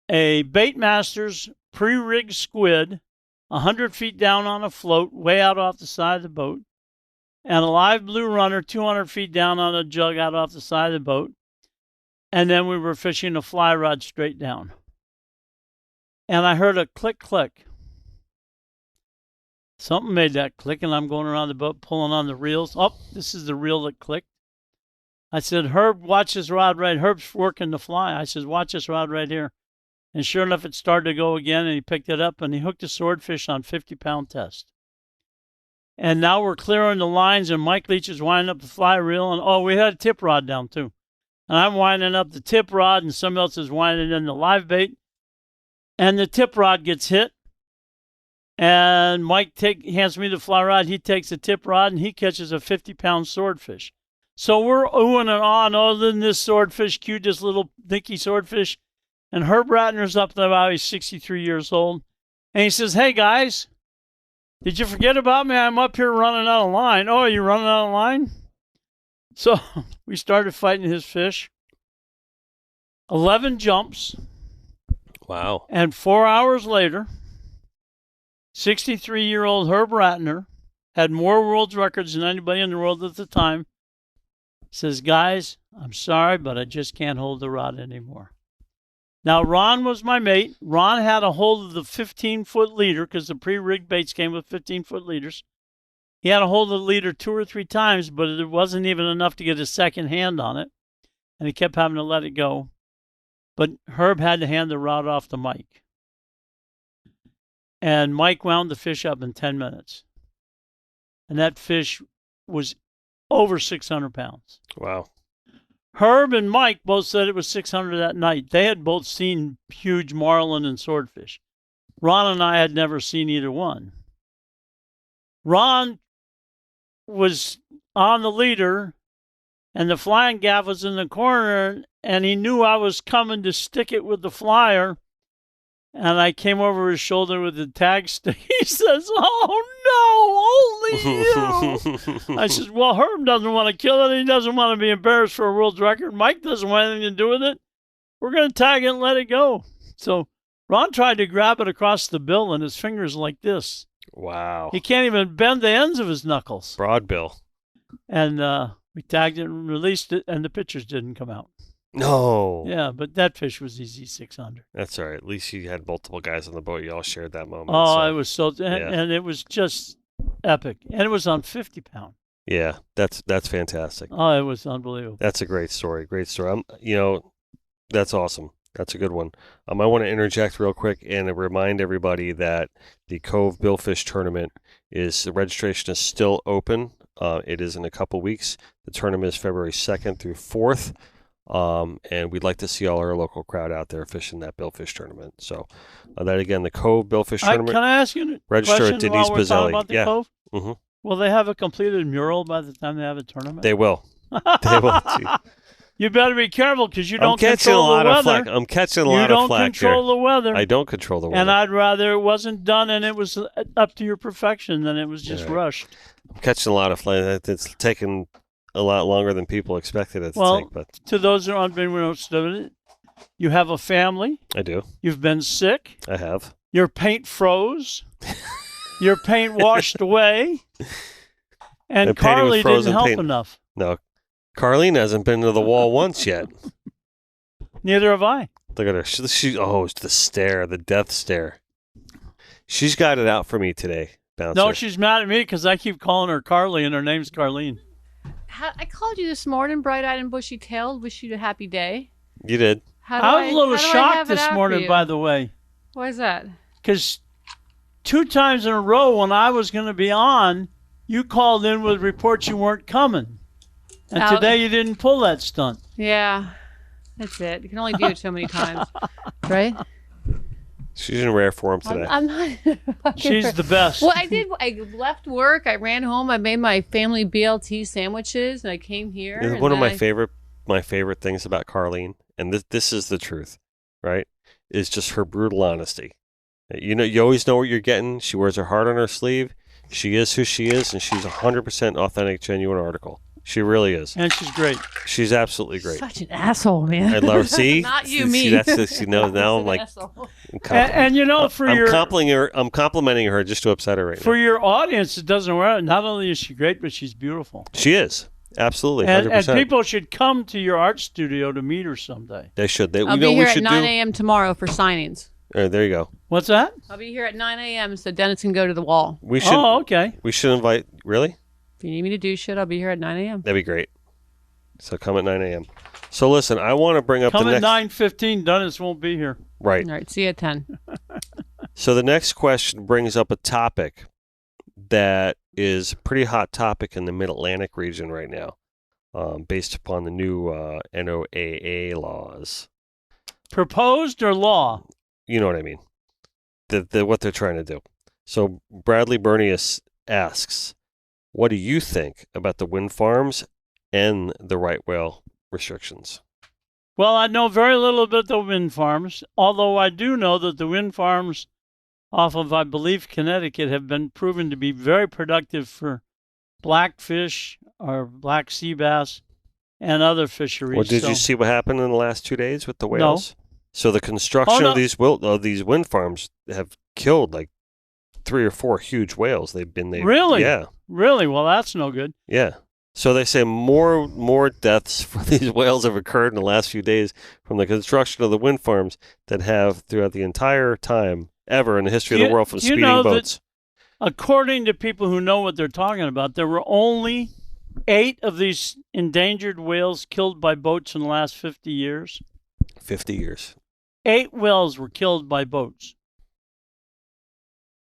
Baitmasters pre-rigged squid 100 feet down on a float way out off the side of the boat, and a live blue runner 200 feet down on a jug out off the side of the boat. And then we were fishing a fly rod straight down. And I heard a click, click. Something made that click, and I'm going around the boat pulling on the reels. Oh, this is the reel that clicked. I said, "Herb, watch this rod right." Herb's working the fly. I said, "Watch this rod right here." And sure enough, it started to go again, and he picked it up, and he hooked a swordfish on 50-pound test. And now we're clearing the lines, and Mike Leach is winding up the fly reel, and we had a tip rod down too. And I'm winding up the tip rod, and somebody else is winding in the live bait, and the tip rod gets hit. And Mike hands me the fly rod. He takes the tip rod, and he catches a 50-pound swordfish. So we're oohing and ahhing, "Oh, then this swordfish, cute, this little dinky swordfish." And Herb Ratner's up there about, he's 63 years old. And he says, "Hey, guys, did you forget about me? I'm up here running out of line." "Oh, are you running out of line?" So we started fighting his fish. 11 jumps. Wow. And 4 hours later, 63-year-old Herb Ratner had more world records than anybody in the world at the time. Says, "Guys, I'm sorry, but I just can't hold the rod anymore." Now, Ron was my mate. Ron had a hold of the 15-foot leader because the pre-rigged baits came with 15-foot leaders. He had a hold of the leader 2 or 3 times, but it wasn't even enough to get a second hand on it, and he kept having to let it go. But Herb had to hand the rod off to Mike. And Mike wound the fish up in 10 minutes. And that fish was over 600 pounds. Wow. Herb and Mike both said it was 600 that night. They had both seen huge marlin and swordfish. Ron and I had never seen either one. Ron was on the leader, and the flying gaff was in the corner, and he knew I was coming to stick it with the flyer. And I came over his shoulder with the tag stick. He says, "Oh, no, only you." I said, "Well, Herb doesn't want to kill it. He doesn't want to be embarrassed for a world record. Mike doesn't want anything to do with it. We're going to tag it and let it go." So Ron tried to grab it across the bill, and his fingers like this. Wow. He can't even bend the ends of his knuckles. Broad bill. And we tagged it and released it, and the pictures didn't come out. No. Yeah, but that fish was easy 600. That's all right. At least you had multiple guys on the boat. You all shared that moment. Oh, so. it was so, and it was just epic. And it was on 50 pound. Yeah, that's fantastic. Oh, it was unbelievable. That's a great story. Great story. That's awesome. That's a good one. I want to interject real quick and remind everybody that the Cove Billfish Tournament the registration is still open. It is in a couple weeks. The tournament is February 2nd through 4th. And we'd like to see all our local crowd out there fishing that billfish tournament. So that again, the Cove Billfish Tournament. Can I ask you a Register question at Denise while we're talking Bazzelli. about the Yeah. Cove? Mm-hmm. Will they have a completed mural by the time they have a tournament? They will. They will. You better be careful because you I'm don't catching a control lot the of weather. flack. I'm catching a lot of You don't flack control here. the weather. I don't control the weather. And I'd rather it wasn't done and it was up to your perfection than it was just rushed. I'm catching a lot of flack. It's taken a lot longer than people expected it to Well, take. But to those who aren't been it, you have a family. I do. You've been sick. I have. Your paint froze. Your paint washed away. And Carly didn't help enough. No. Karlene hasn't been to the wall once yet. Neither have I. Look at her. It's the stare, the death stare. She's got it out for me today, Bouncer. No, she's mad at me because I keep calling her Carly and her name's Karlene. I called you this morning, bright-eyed and bushy-tailed. Wish you a happy day. You did. I was a little shocked this morning, by the way. Why is that? Because 2 times in a row when I was going to be on, you called in with reports you weren't coming. And today you didn't pull that stunt. Yeah, that's it. You can only do it so many times, right? She's in rare form today. I'm not. She's the best. Well, I did. I left work. I ran home. I made my family BLT sandwiches, and I came here. And one of my favorite things about Karlene, and this is the truth, right? Is just her brutal honesty. You know, you always know what you're getting. She wears her heart on her sleeve. She is who she is, and she's 100% authentic, genuine article. She really is. And she's great. She's absolutely great. Such an asshole, man. I love her. See? Not you, see, me. That's now I'm like, and you know, I'm complimenting her just to upset her right now. For your audience, it doesn't matter. Not only is she great, but she's beautiful. She is. Absolutely. 100%. And people should come to your art studio to meet her someday. They should. I'll be here at 9 a.m. tomorrow for signings. There you go. What's that? I'll be here at 9 a.m. so Dennis can go to the wall. Okay. We should invite. Really? If you need me to do shit, I'll be here at 9 a.m. That'd be great. So come at 9 a.m. So listen, I want to bring up the next. Come at 9:15. Dennis won't be here. Right. All right. See you at 10. So the next question brings up a topic that is a pretty hot topic in the Mid-Atlantic region right now, based upon the new NOAA laws. Proposed or law? You know what I mean. What they're trying to do. So Bradley Bernius asks, what do you think about the wind farms and the right whale restrictions? Well, I know very little about the wind farms, although I do know that the wind farms off of, I believe, Connecticut have been proven to be very productive for blackfish or black sea bass and other fisheries. Well, did you see what happened in the last 2 days with the whales? No. So the construction of these wind farms have killed like 3 or 4 huge whales. Really? Yeah. Really? Well, that's no good. Yeah. So they say more deaths for these whales have occurred in the last few days from the construction of the wind farms that have throughout the entire time ever in the history of the world from speeding boats. According to people who know what they're talking about, there were only 8 of these endangered whales killed by boats in the last 50 years. 50 years. 8 whales were killed by boats.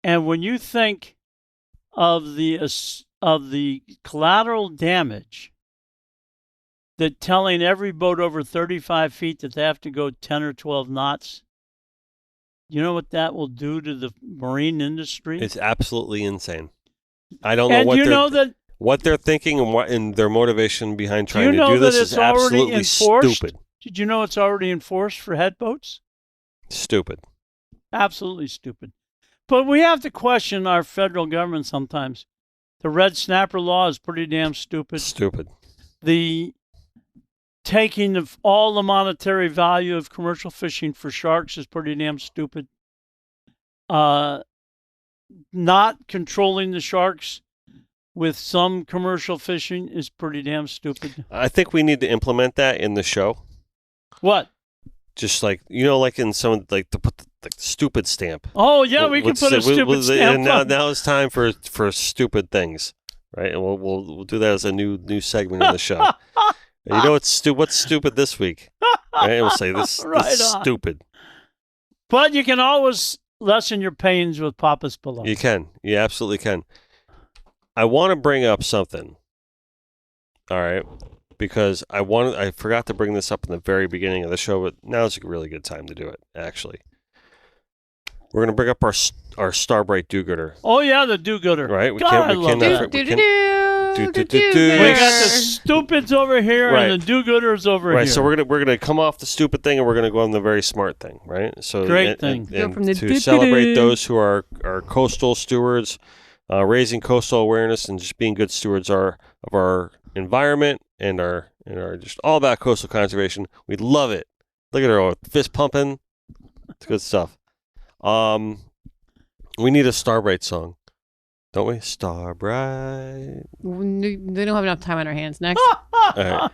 And when you think of the collateral damage that telling every boat over 35 feet that they have to go 10 or 12 knots, you know what that will do to the marine industry? It's absolutely insane. I don't know what they're thinking and their motivation behind trying to do this is absolutely stupid. Did you know it's already enforced for head boats? Stupid. Absolutely stupid. But we have to question our federal government sometimes. The red snapper law is pretty damn stupid. Stupid. The taking of all the monetary value of commercial fishing for sharks is pretty damn stupid. Not controlling the sharks with some commercial fishing is pretty damn stupid. I think we need to implement that in the show. What? Just like, like in some, like to put the stupid stamp. Oh, yeah, we can put a stupid stamp and now it's time for stupid things, right? And we'll do that as a new segment in the show. You know what's stupid this week? Right? And we'll say this is stupid. But you can always lessen your pains with Papa's Pillow. You can. You absolutely can. I want to bring up something. All right. because I forgot to bring this up in the very beginning of the show, but now's a really good time to do it, actually. We're going to bring up our Starbright do-gooder. Oh, yeah, the do-gooder. Right? We God, can't, I we love can't that. effort- we can't- Do, do, do, do, do, do. We got the stupids over here Right. and the do-gooders over Right, here. so we're gonna come off the stupid thing and we're gonna go on the very smart thing, right? So Great thing. Go and from the to doo-doo-doo. celebrate those who are coastal stewards, raising coastal awareness and just being good stewards of our environment and our just all about coastal conservation. We love it. Look at her fist pumping. It's good stuff. We need a Starbright song, don't we? Starbright. They don't have enough time on our hands. Next. All right.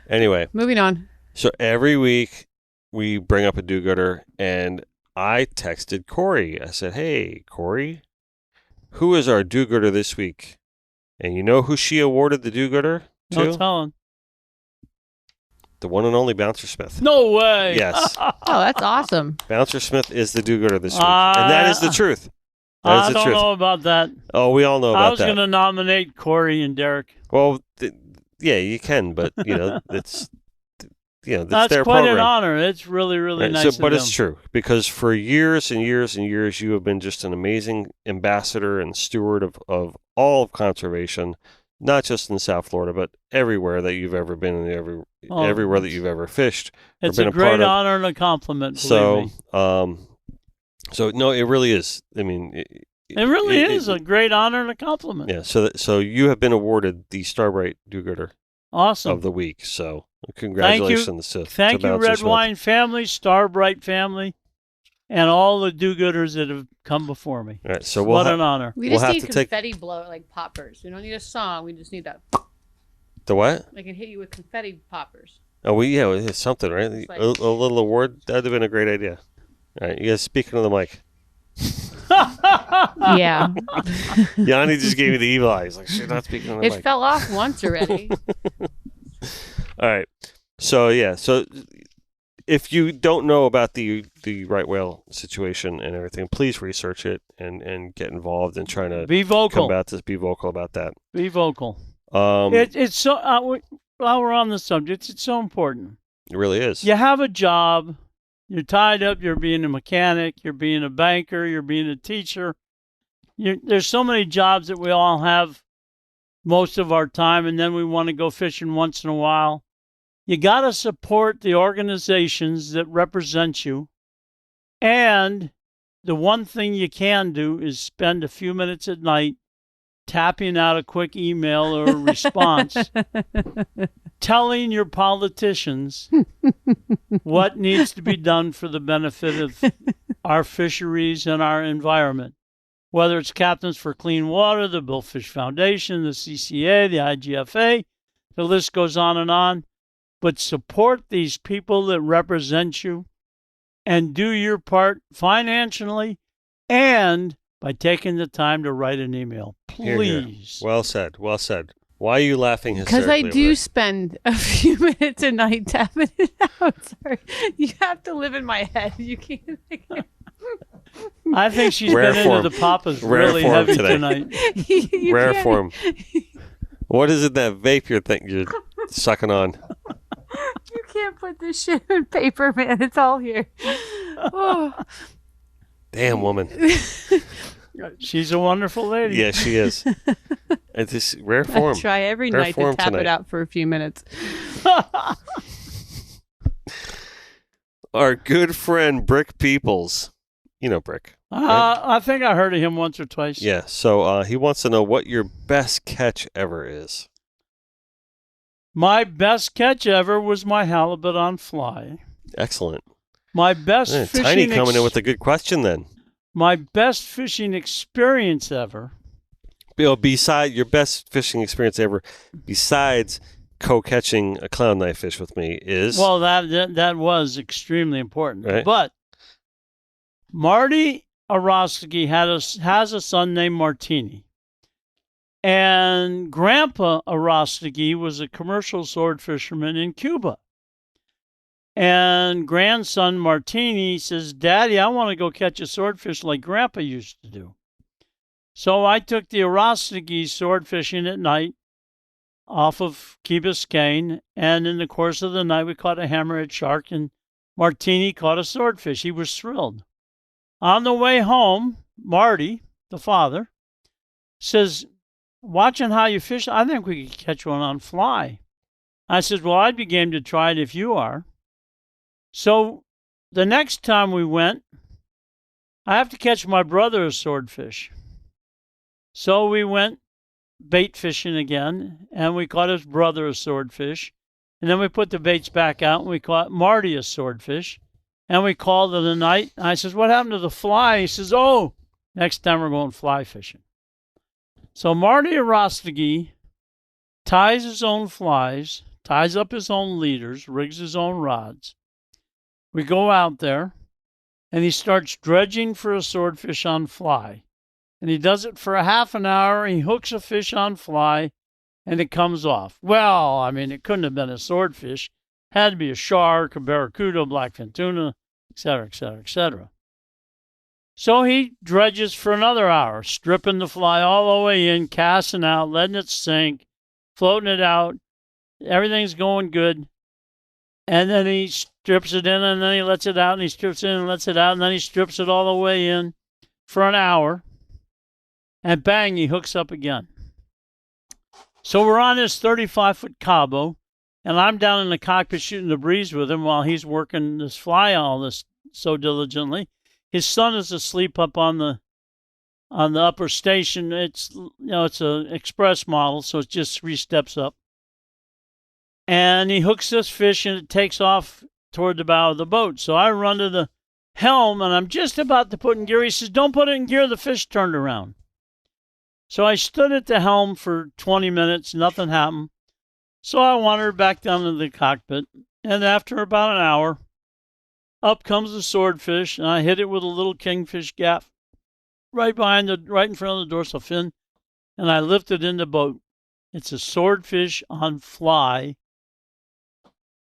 Anyway. Moving on. So every week we bring up a do-gooder, and I texted Corey. I said, "Hey, Corey, who is our do-gooder this week?" And you know who she awarded the do-gooder to? No telling. The one and only Bouncer Smith. No way. Yes. Oh, that's awesome. Bouncer Smith is the do-gooder this week, and that is the truth. That is I the don't truth. know about that. Oh, we all know about I was that. going to nominate Corey and Derek. Well, yeah, you can, but it's That's their quite program. an honor. It's really, really Right, nice. but of it's them. true because for years and years and years, you have been just an amazing ambassador and steward of all of conservation, not just in South Florida, but everywhere that you've ever been and everywhere that you've ever fished. It's been a a part great of. honor and a compliment. So, believe me. so no, it really is. I mean, It really is a great honor and a compliment. yeah. So you have been awarded the Starbright Do-Gooder Awesome. of the week. So congratulations to Thank you, Bouncer Red Smith. Wine family, Starbright family, and all the do-gooders that have come before me. All right, so What an honor. We We'll just have need to take- confetti blow like poppers. We don't need a song. We just need that. The what? I can hit you with confetti poppers. Oh, it's something, right? It's like- a little award that'd have been a great idea. All right, you guys speaking of the mic. Yeah. Yanni just gave me the evil eye. He's like, "She's not speaking on the It mic." fell off once already. All right, so if you don't know about the right whale situation and everything, please research it and get involved in trying to Be vocal. combat this. Be vocal about that. Be vocal. It It's so. While we're on the subject, it's so important. really is. You have a job. You're tied up. You're being a mechanic. You're being a banker. You're being a teacher. There's so many jobs that we all have most of our time, and then we want to go fishing once in a while. You got to support the organizations that represent you. And the one thing you can do is spend a few minutes at night tapping out a quick email or a response telling your politicians what needs to be done for the benefit of our fisheries and our environment. Whether it's Captains for Clean Water, the Billfish Foundation, the CCA, the IGFA, the list goes on and on. But support these people that represent you and do your part financially and by taking the time to write an email. Hear, hear. Please. Well said. Well said. Why are you laughing Because hysterically? I over do there? spend a few minutes a night tapping it out. Sorry. You have to live in my head. You can't. I think she's Rare been form. into the papas Rare really form heavy today. tonight. You Rare can't- form. What is it that vape you're sucking on? You can't put this shit in paper, man. It's all here. Oh. Damn woman. She's a wonderful lady. Yeah, she is. It's this rare I form. try every Rare night to form tap tonight. it out for a few minutes. Our good friend Brick Peoples. You know Brick. I think I heard of him once or twice. Yeah, so he wants to know what your best catch ever is. My best catch ever was my halibut on fly. Excellent. My best Yeah, fishing Tiny coming in with a good question then. my best fishing experience ever. Beside your best fishing experience ever, besides co-catching a clown knife fish with me, is Well, that was extremely important. Right. But Marty Arostegui has a son named Martini. And Grandpa Arostegui was a commercial sword fisherman in Cuba. And grandson Martini says, "Daddy, I want to go catch a swordfish like Grandpa used to do." So I took the Arostegui sword fishing at night off of Key Biscayne, and in the course of the night, we caught a hammerhead shark, and Martini caught a swordfish. He was thrilled. On the way home, Marty, the father, says, watching how you fish, I think we could catch one on fly. I said, well, I'd be game to try it if you are. So the next time we went, I have to catch my brother a swordfish. So we went bait fishing again, and we caught his brother a swordfish. And then we put the baits back out, and we caught Marty a swordfish. And we called it a night. I says, what happened to the fly? He says, oh, next time we're going fly fishing. So Marty Arostegui ties his own flies, ties up his own leaders, rigs his own rods. We go out there, and he starts dredging for a swordfish on fly. And he does it for a half an hour. He hooks a fish on fly, and it comes off. Well, I mean, it couldn't have been a swordfish. Had to be a shark, a barracuda, blackfin tuna, etc., etc., etc. So he dredges for another hour, stripping the fly all the way in, casting out, letting it sink, floating it out. Everything's going good. And then he strips it in, and then he lets it out, and he strips it in and lets it out, and then he strips it all the way in for an hour. And bang, he hooks up again. So we're on this 35-foot Cabo, and I'm down in the cockpit shooting the breeze with him while he's working this fly all this so diligently. His son is asleep up on the upper station. It's it's an express model, so it's just 3 steps up. And he hooks this fish, and it takes off toward the bow of the boat. So I run to the helm, and I'm just about to put in gear. He says, don't put it in gear. The fish turned around. So I stood at the helm for 20 minutes. Nothing happened. So I wandered back down to the cockpit. And after about an hour, up comes the swordfish, and I hit it with a little kingfish gaff right in front of the dorsal fin, and I lift it in the boat. It's a swordfish on fly,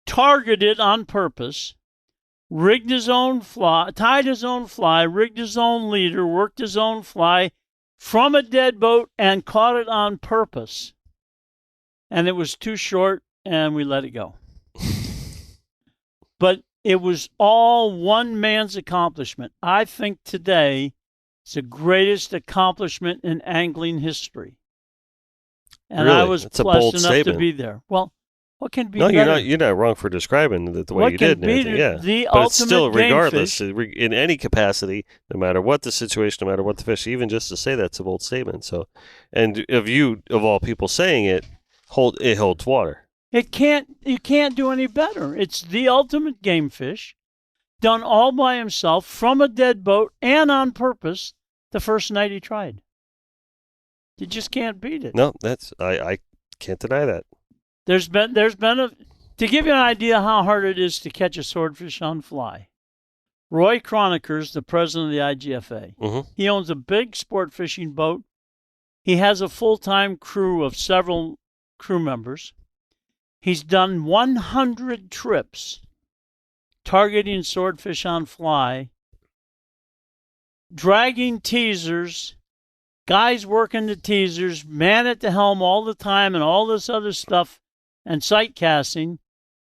targeted on purpose, rigged his own fly, tied his own fly, rigged his own leader, worked his own fly from a dead boat, and caught it on purpose. And it was too short, and we let it go. But it was all one man's accomplishment. I think today it's the greatest accomplishment in angling history. And really? I was That's blessed enough statement. to be there. Well, what can be No, better? you're not wrong for describing it the way What you can did. And be everything. Yeah, the but it's ultimate still, game regardless, fish? in any capacity, no matter what the situation, no matter what the fish, even just to say that's a bold statement. So, and of all people saying it, it holds water. You can't do any better. It's the ultimate game fish, done all by himself from a dead boat and on purpose the first night he tried. You just can't beat it. No, I can't deny that. There's been to give you an idea how hard it is to catch a swordfish on fly. Roy Kronikers, the president of the IGFA, he owns a big sport fishing boat. He has a full-time crew of several crew members. He's done 100 trips targeting swordfish on fly, dragging teasers, guys working the teasers, man at the helm all the time, and all this other stuff, and sight casting.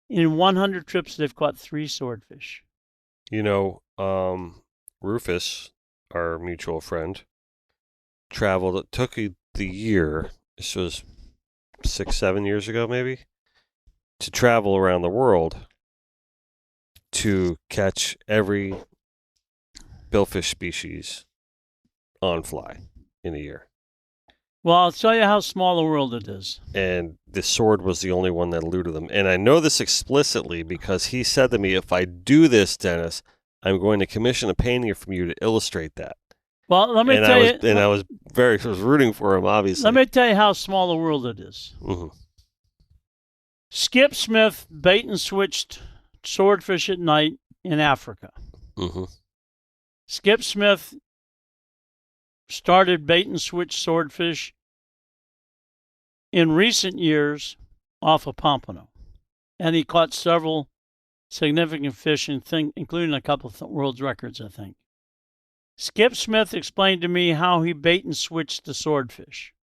In 100 trips, they've caught 3 swordfish. Rufus, our mutual friend, traveled. It took the year. This was 6-7 years ago, maybe, to travel around the world to catch every billfish species on fly in a year. Well, I'll tell you how small a world it is. And the sword was the only one that eluded them. And I know this explicitly because he said to me, if I do this, Dennis, I'm going to commission a painting from you to illustrate that. Well, let me tell you. And I was rooting for him, obviously. Let me tell you how small the world it is. Mm-hmm. Skip Smith bait and switched swordfish at night in Africa. Mm-hmm. Skip Smith started bait and switch swordfish in recent years off of Pompano. And he caught several significant fish, including a couple of world's records, I think. Skip Smith explained to me how he bait and switched the swordfish.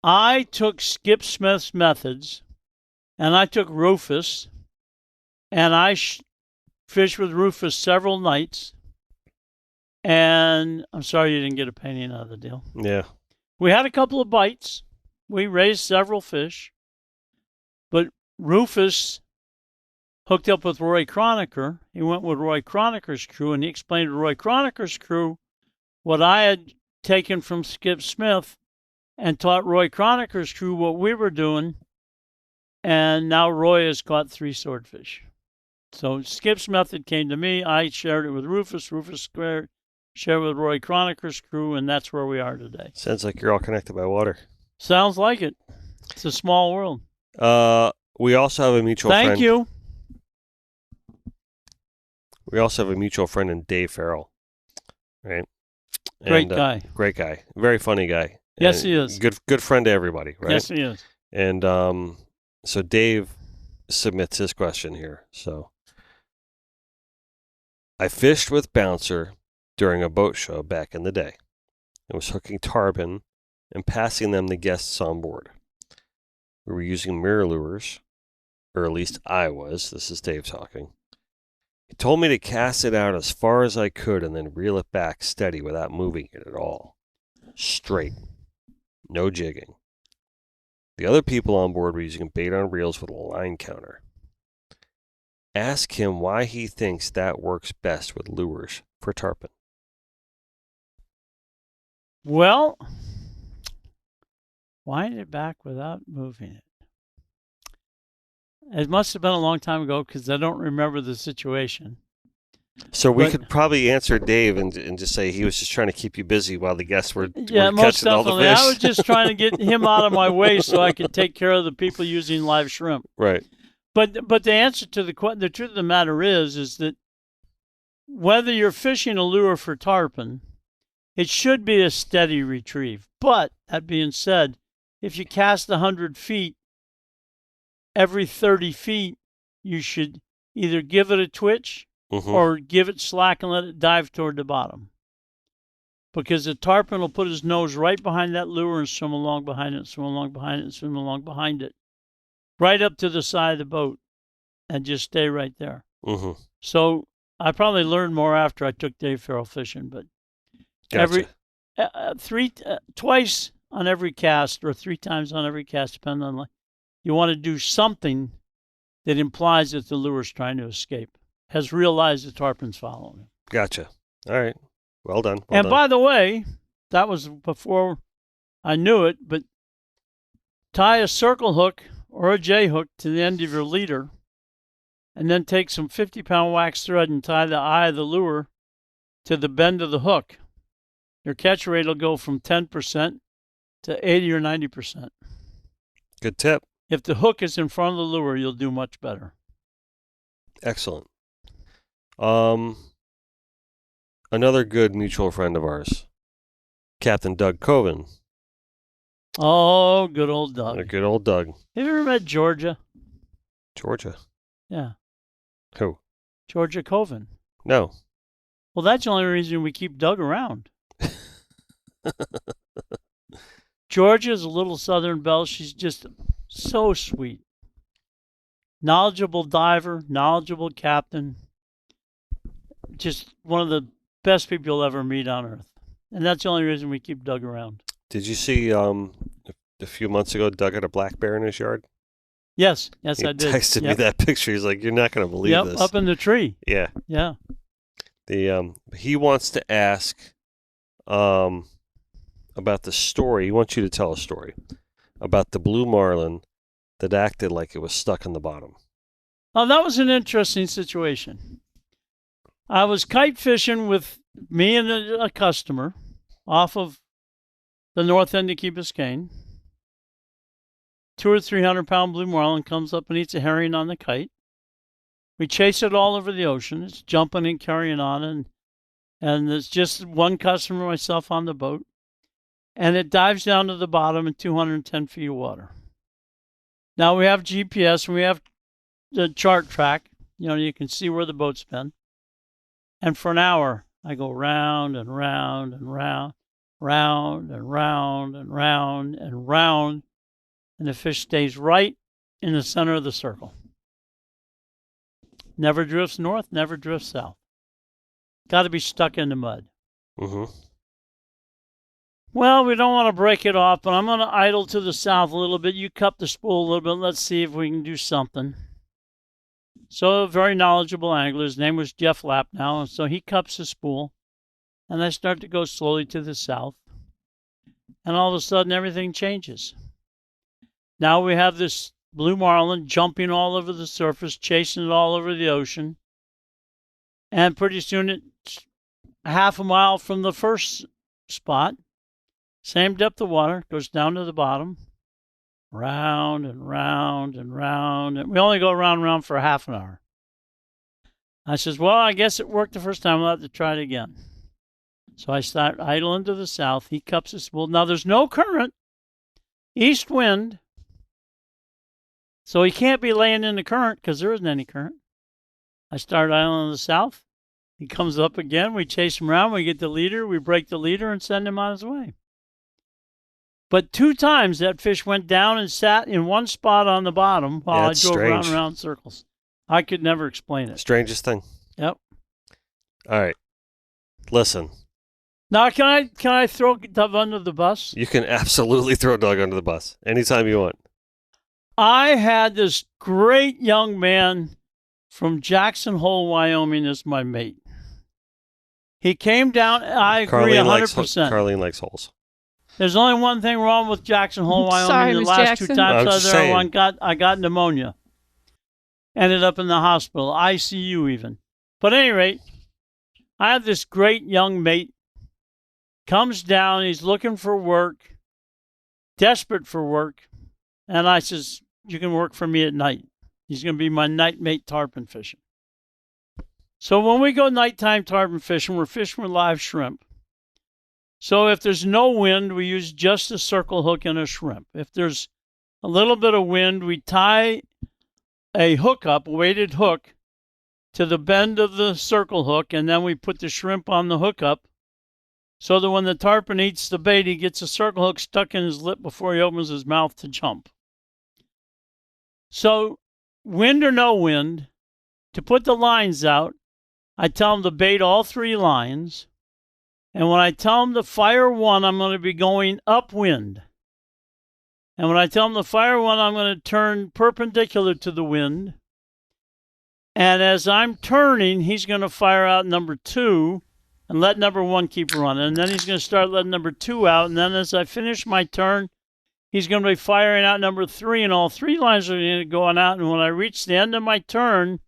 I took Skip Smith's methods, and I took Rufus, and I fished with Rufus several nights. And I'm sorry you didn't get a painting out of the deal. Yeah. We had a couple of bites. We raised several fish. But Rufus hooked up with Roy Croniker. He went with Roy Croniker's crew, and he explained to Roy Croniker's crew what I had taken from Skip Smith and taught Roy Croniker's crew what we were doing. And now Roy has caught 3 swordfish. So Skip's method came to me. I shared it with Rufus. Rufus shared with Roy Croniker's crew, and that's where we are today. Sounds like you're all connected by water. Sounds like it. It's a small world. We also have a mutual friend. Thank you. We also have a mutual friend in Dave Farrell. Right? Great guy. Great guy. Very funny guy. Yes, And he is. Good friend to everybody, right? Yes, he is. And so Dave submits his question here. So I fished with Bouncer during a boat show back in the day. I was hooking tarpon and passing them to guests on board. We were using mirror lures, or at least I was. This is Dave talking. He told me to cast it out as far as I could and then reel it back steady without moving it at all. Straight. No jigging. The other people on board were using bait on reels with a line counter. Ask him why he thinks that works best with lures for tarpon. Well, wind it back without moving it. It must have been a long time ago because I don't remember the situation. So we could probably answer Dave and just say he was just trying to keep you busy while the guests were most catching all the definitely. fish. I was just trying to get him out of my way so I could take care of the people using live shrimp. Right. But the answer to the truth of the matter is that whether you're fishing a lure for tarpon, it should be a steady retrieve. But that being said, if you cast 100 feet, every 30 feet, you should either give it a twitch or give it slack and let it dive toward the bottom. Because the tarpon will put his nose right behind that lure and swim along behind it, swim along behind it, and swim along behind it, right up to the side of the boat, and just stay right there. So I probably learned more after I took Dave Farrell fishing, but Gotcha. twice on every cast or 3 times on every cast, depending on you want to do something that implies that the lure's trying to escape, has realized the tarpon's following him. Gotcha. All right. Well done. And by the way, that was before I knew it, but tie a circle hook or a J hook to the end of your leader, and then take some 50-pound wax thread and tie the eye of the lure to the bend of the hook. Your catch rate will go from 10% to 80 or 90%. Good tip. If the hook is in front of the lure, you'll do much better. Excellent. Another good mutual friend of ours, Captain Doug Coven. Oh, good old Doug. Good old Doug. Have you ever met Georgia? Georgia. Yeah. Who? Georgia Coven. No. Well, that's the only reason we keep Doug around. Georgia's a little Southern belle. She's just so sweet. Knowledgeable diver, knowledgeable captain. Just one of the best people you'll ever meet on earth. And that's the only reason we keep Doug around. Did you see a few months ago Doug had a black bear in his yard? Yes, He I did. texted me that picture. He's like, "You're not going to believe this." Up in the tree. Yeah. Yeah. He wants to ask about the story. He wants you to tell a story about the blue marlin that acted like it was stuck in the bottom. Oh, that was an interesting situation. I was kite fishing with me and a customer off of the north end of Key Biscayne. 200 or 300-pound blue marlin comes up and eats a herring on the kite. We chase it all over the ocean. It's jumping and carrying on, and there's just one customer, myself, on the boat. And it dives down to the bottom in 210 feet of water. Now we have GPS and we have the chart track. You can see where the boat's been. And for an hour, I go round and round and round. round and round and round and round, and the fish stays right in the center of the circle. Never drifts north, never drifts south. Got to be stuck in the mud. Mm-hmm. Well, we don't want to break it off, but I'm going to idle to the south a little bit. You cup the spool a little bit. Let's see if we can do something. So a very knowledgeable angler. His name was Jeff Lapnow. And so he cups the spool, and I start to go slowly to the south. And all of a sudden, everything changes. Now we have this blue marlin jumping all over the surface, chasing it all over the ocean. And pretty soon, it's half a mile from the first spot. Same depth of water, goes down to the bottom. Round and round and round. And we only go round and round for half an hour. I says, well, I guess it worked the first time. I'll have to try it again. So I start idling to the south. He cups his spool. Now, there's no current. East wind. So he can't be laying in the current because there isn't any current. I start idling to the south. He comes up again. We chase him around. We get the leader. We break the leader and send him on his way. But 2 times that fish went down and sat in one spot on the bottom while I drove round and round circles. I could never explain it. Strangest thing. Yep. All right. Listen. Now, can I throw Doug under the bus? You can absolutely throw Doug under the bus anytime you want. I had this great young man from Jackson Hole, Wyoming as my mate. He came down. I agree 100%. Karlene likes holes. There's only one thing wrong with Jackson Hole, Wyoming. Sorry, the Miss last Jackson. 2 times I was there, saying. I got pneumonia. Ended up in the hospital, ICU even. But at any rate, I have this great young mate. Comes down, he's looking for work, desperate for work. And I says, you can work for me at night. He's going to be my night mate tarpon fishing. So when we go nighttime tarpon fishing, we're fishing with live shrimp. So if there's no wind, we use just a circle hook and a shrimp. If there's a little bit of wind, we tie a hook up, a weighted hook, to the bend of the circle hook, and then we put the shrimp on the hook up so that when the tarpon eats the bait, he gets a circle hook stuck in his lip before he opens his mouth to jump. So wind or no wind, to put the lines out, I tell him to bait all 3 lines. And when I tell him to fire 1, I'm going to be going upwind. And when I tell him to fire 1, I'm going to turn perpendicular to the wind. And as I'm turning, he's going to fire out number 2 and let number 1 keep running. And then he's going to start letting number 2 out. And then as I finish my turn, he's going to be firing out number 3, and all 3 lines are going to go out. And when I reach the end of my turn,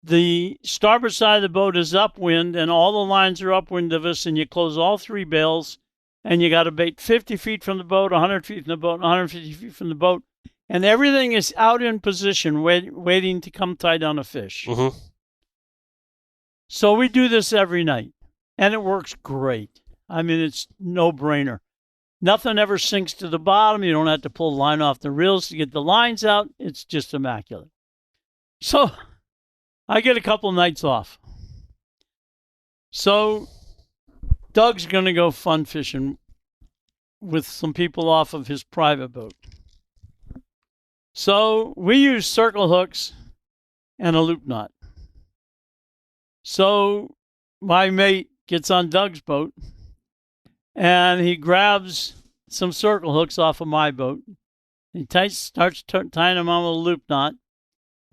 the starboard side of the boat is upwind, and all the lines are upwind of us, and you close all 3 bails, and you got to bait 50 feet from the boat, 100 feet from the boat, 150 feet from the boat, and everything is out in position, waiting to come tie down a fish. Mm-hmm. So we do this every night, and it works great. I mean, it's no-brainer. Nothing ever sinks to the bottom. You don't have to pull the line off the reels to get the lines out. It's just immaculate. So I get a couple nights off. So Doug's going to go fun fishing with some people off of his private boat. So we use circle hooks and a loop knot. So my mate gets on Doug's boat and he grabs some circle hooks off of my boat. He starts tying them on with a loop knot.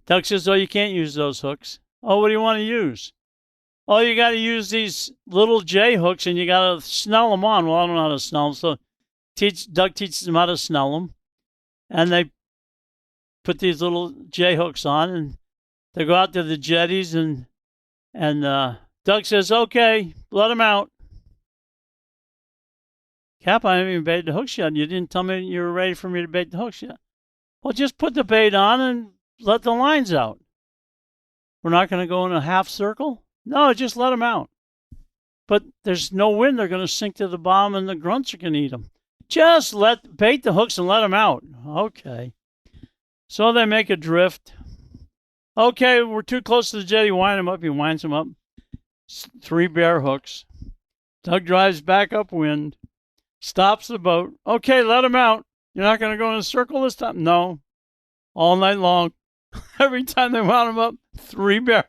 Doug says, oh, you can't use those hooks. Oh, what do you want to use? Oh, you got to use these little J hooks and you got to snell them on. Well, I don't know how to snell them. So Doug teaches them how to snell them. And they put these little J hooks on and they go out to the jetties and Doug says, okay, let them out. Cap, I haven't even baited the hooks yet. You didn't tell me you were ready for me to bait the hooks yet. Well, just put the bait on and let the lines out. We're not going to go in a half circle? No, just let them out. But there's no wind. They're going to sink to the bottom and the grunts are going to eat them. Just bait the hooks and let them out. Okay. So they make a drift. Okay, we're too close to the jetty. Wind them up. He winds them up. 3 bare hooks. Doug drives back upwind, stops the boat. Okay, let him out. You're not going to go in a circle this time? No. All night long. Every time they wound him up, 3 barrels.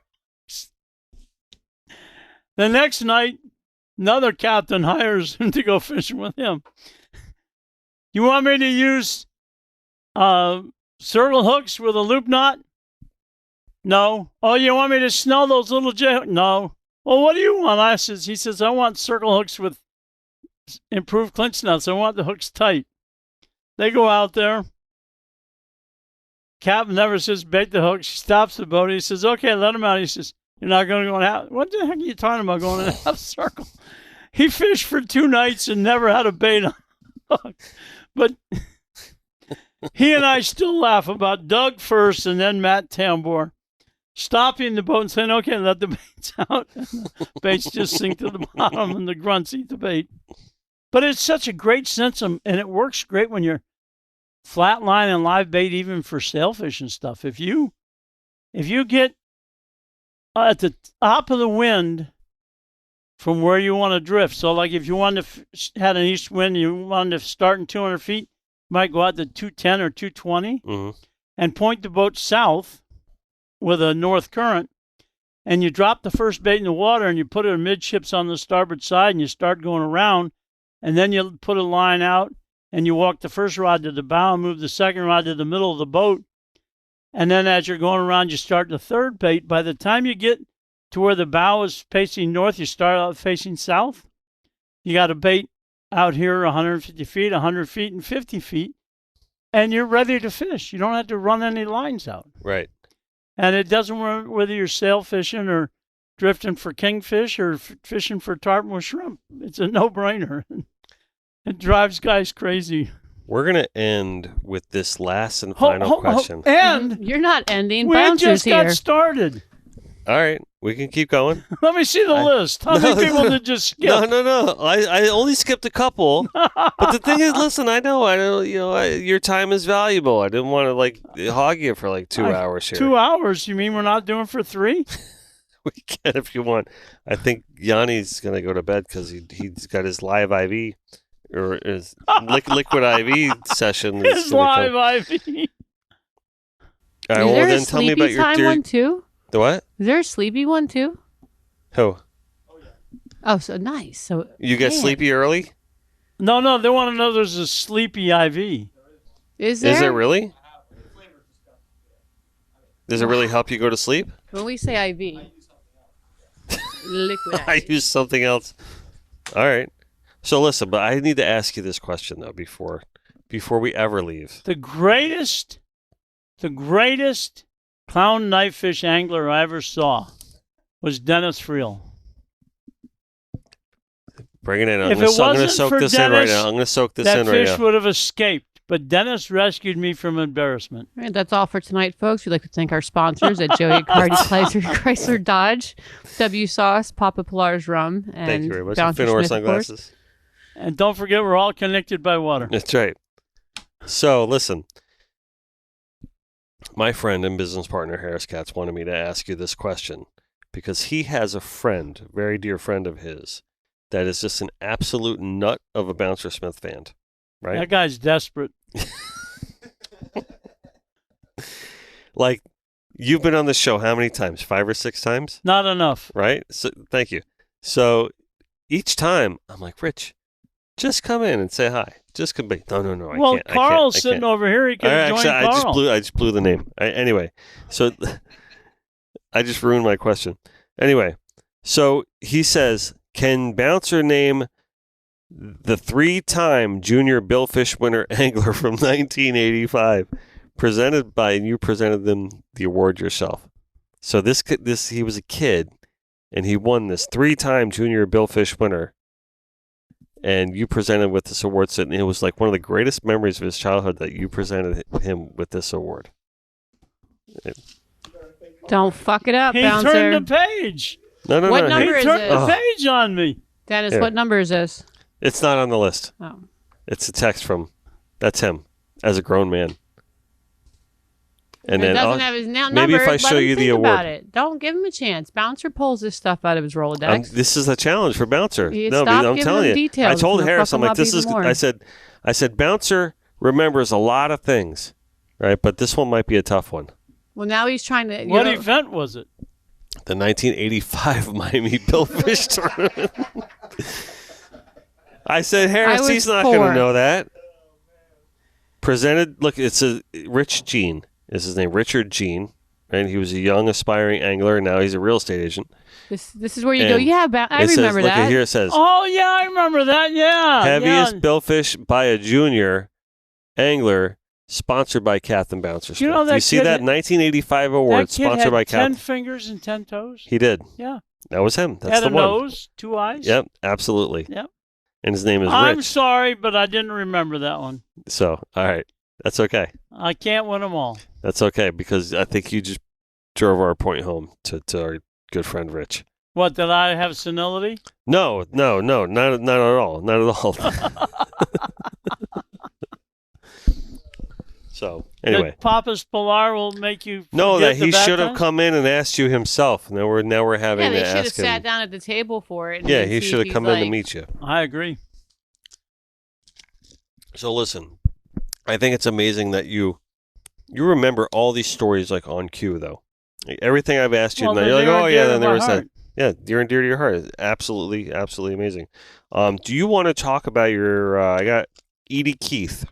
The next night, another captain hires him to go fishing with him. You want me to use circle hooks with a loop knot? No. Oh, you want me to snell those little No. Well, what do you want? He says, I want circle hooks with improved clinch nuts. I want the hooks tight. They go out there. Captain never says bait the hook. She stops the boat. He says, okay, let him out. He says, you're not going to go in half. What the heck are you talking about going in a half circle? He fished for 2 nights and never had a bait on the hook. But he and I still laugh about Doug first and then Matt Tambor stopping the boat and saying, okay, let the baits out. And the baits just sink to the bottom and the grunts eat the bait. But it's such a great sense of, and it works great when you're flat line and live bait, even for sailfish and stuff. If you get at the top of the wind from where you want to drift, so like if you wanted to had an east wind, you wanted to start in 200 feet, you might go out to 210 or 220 and point the boat south with a north current, and you drop the first bait in the water and you put it amidships on the starboard side and you start going around, and then you put a line out and you walk the first rod to the bow and move the second rod to the middle of the boat. And then as you're going around, you start the third bait. By the time you get to where the bow is facing north, you start out facing south. You got a bait out here 150 feet, 100 feet, and 50 feet, and you're ready to fish. You don't have to run any lines out. Right. And it doesn't matter whether you're sail fishing or drifting for kingfish or fishing for tarpon with shrimp. It's a no-brainer. It drives guys crazy. We're going to end with this last and final question. And you're not ending. We Bouncers just got here. started. All right. We can keep going. Let me see the list. How many people did just skip? No. I only skipped a couple. But the thing is, listen, I know, your time is valuable. I didn't want to hog you for 2 hours here. 2 hours? You mean we're not doing for 3? We can if you want. I think Yanni's going to go to bed because he's got his live IV or his liquid IV session. His live IV. All right, Is well, there then a tell me sleepy about your time theory. one too? The what? Is there a sleepy one too? Who? Oh, so nice. So You get man. sleepy early? No, they want to know there's a sleepy IV. Is there? Is there really? Does it really help you go to sleep? When we say IV, liquid IV. I use something else. All right. So listen, but I need to ask you this question though before we ever leave. The greatest clown knifefish angler I ever saw was Dennis Friel. Bring it in. I'm If going it to wasn't soak for this in right Dennis, now. I'm going to soak this that in right fish now. would have escaped. But Dennis rescued me from embarrassment. All right, that's all for tonight, folks. We'd like to thank our sponsors at Joey Cardi Chrysler Dodge, W Sauce, Papa Pilar's Rum, and Thank you very much. Bouncer Finor Smith, of course. sunglasses. And don't forget, we're all connected by water. That's right. So listen, my friend and business partner Harris Katz wanted me to ask you this question because he has a friend, a very dear friend of his, that is just an absolute nut of a Bouncer Smith fan. Right? That guy's desperate. You've been on the show how many times? 5 or 6 times? Not enough. Right? So thank you. So each time I'm like, Rich, just come in and say hi. Just come by. No, I Well, can't. Carl's I sitting can't. over here. He could have joined Carl. I just blew the name. Anyway, so I just ruined my question. Anyway, so he says, can Bouncer name the 3-time junior billfish winner angler from 1985, and you presented them the award yourself. So he was a kid, and he won this 3-time junior billfish winner, and you presented with this award. And it was like one of the greatest memories of his childhood that you presented him with this award. Don't fuck it up, He Bouncer. turned the page. No. What number He is turned it? the page on me. Dennis, Here. what number is this? It's not on the list. Oh. It's a text that's him as a grown man. And it then doesn't have his number. maybe if I let show him you the think award. about it. Don't give him a chance. Bouncer pulls this stuff out of his Rolodex. This is a challenge for Bouncer. You No, stop I'm giving telling him you. details. I It's told gonna Harris, fuck I'm him like, up this is. even more. I said, Bouncer remembers a lot of things, right? But this one might be a tough one. Well, now he's trying to. What event was it? The 1985 Miami Billfish Tournament. I said, Harris, was he's not going 4. to know that. Presented, look, it's a Rich Jean is his name, Richard Jean, and he was a young aspiring angler, and now he's a real estate agent. This is where you go. And Yeah, I it says, remember look that. at here, it says, Oh, yeah, I remember that. Yeah. heaviest yeah. billfish by a junior angler, sponsored by Captain Bouncer Smith. You know that you see kid- that 1985 award That kid sponsored had by 10 Captain? fingers and 10 toes. He did. Yeah. That was him. That's Had the a one. nose, 2 eyes. Yep, absolutely. Yep. And his name is I'm Rich. sorry, but I didn't remember that one. So, all right. That's okay. I can't win them all. That's okay, because I think you just drove our point home to our good friend Rich. What, did I have senility? No, not at all. Not at all. So, anyway. That Papa's Pilar will make you No, forget that the he bad should have times? come in and asked you himself. Now we're having Yeah, they to should have ask sat him. down at the table for it. And Yeah, then he see should if have come he's in to like- meet you. I agree. So listen, I think it's amazing that you remember all these stories like on cue, though. Like, everything I've asked you, Well, tonight, you're like, they're oh near yeah, and then dear there to was my that. Yeah, near and dear to your heart. It's absolutely amazing. Do you want to talk about your? I got Edie Keith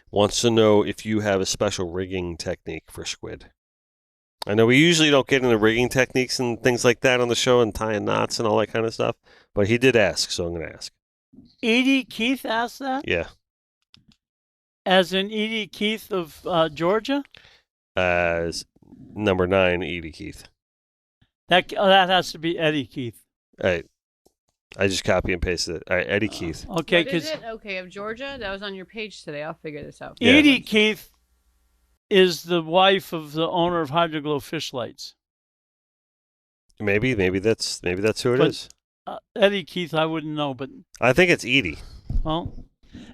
wants to know if you have a special rigging technique for squid. I know we usually don't get into rigging techniques and things like that on the show and tying knots and all that kind of stuff, but he did ask, so I'm going to ask. Edie Keith asked that? Yeah. As in Edie Keith of Georgia? As number 9, Edie Keith. That has to be Eddie Keith. All right. I just copy and pasted it. All right, Eddie Keith. Okay, What is because it? Okay, of Georgia? That was on your page today. I'll figure this out. Yeah. Edie Keith is the wife of the owner of Hydroglow Fish Lights. Maybe that's who it But- is. Eddie Keith, I wouldn't know, but I think it's Edie. well,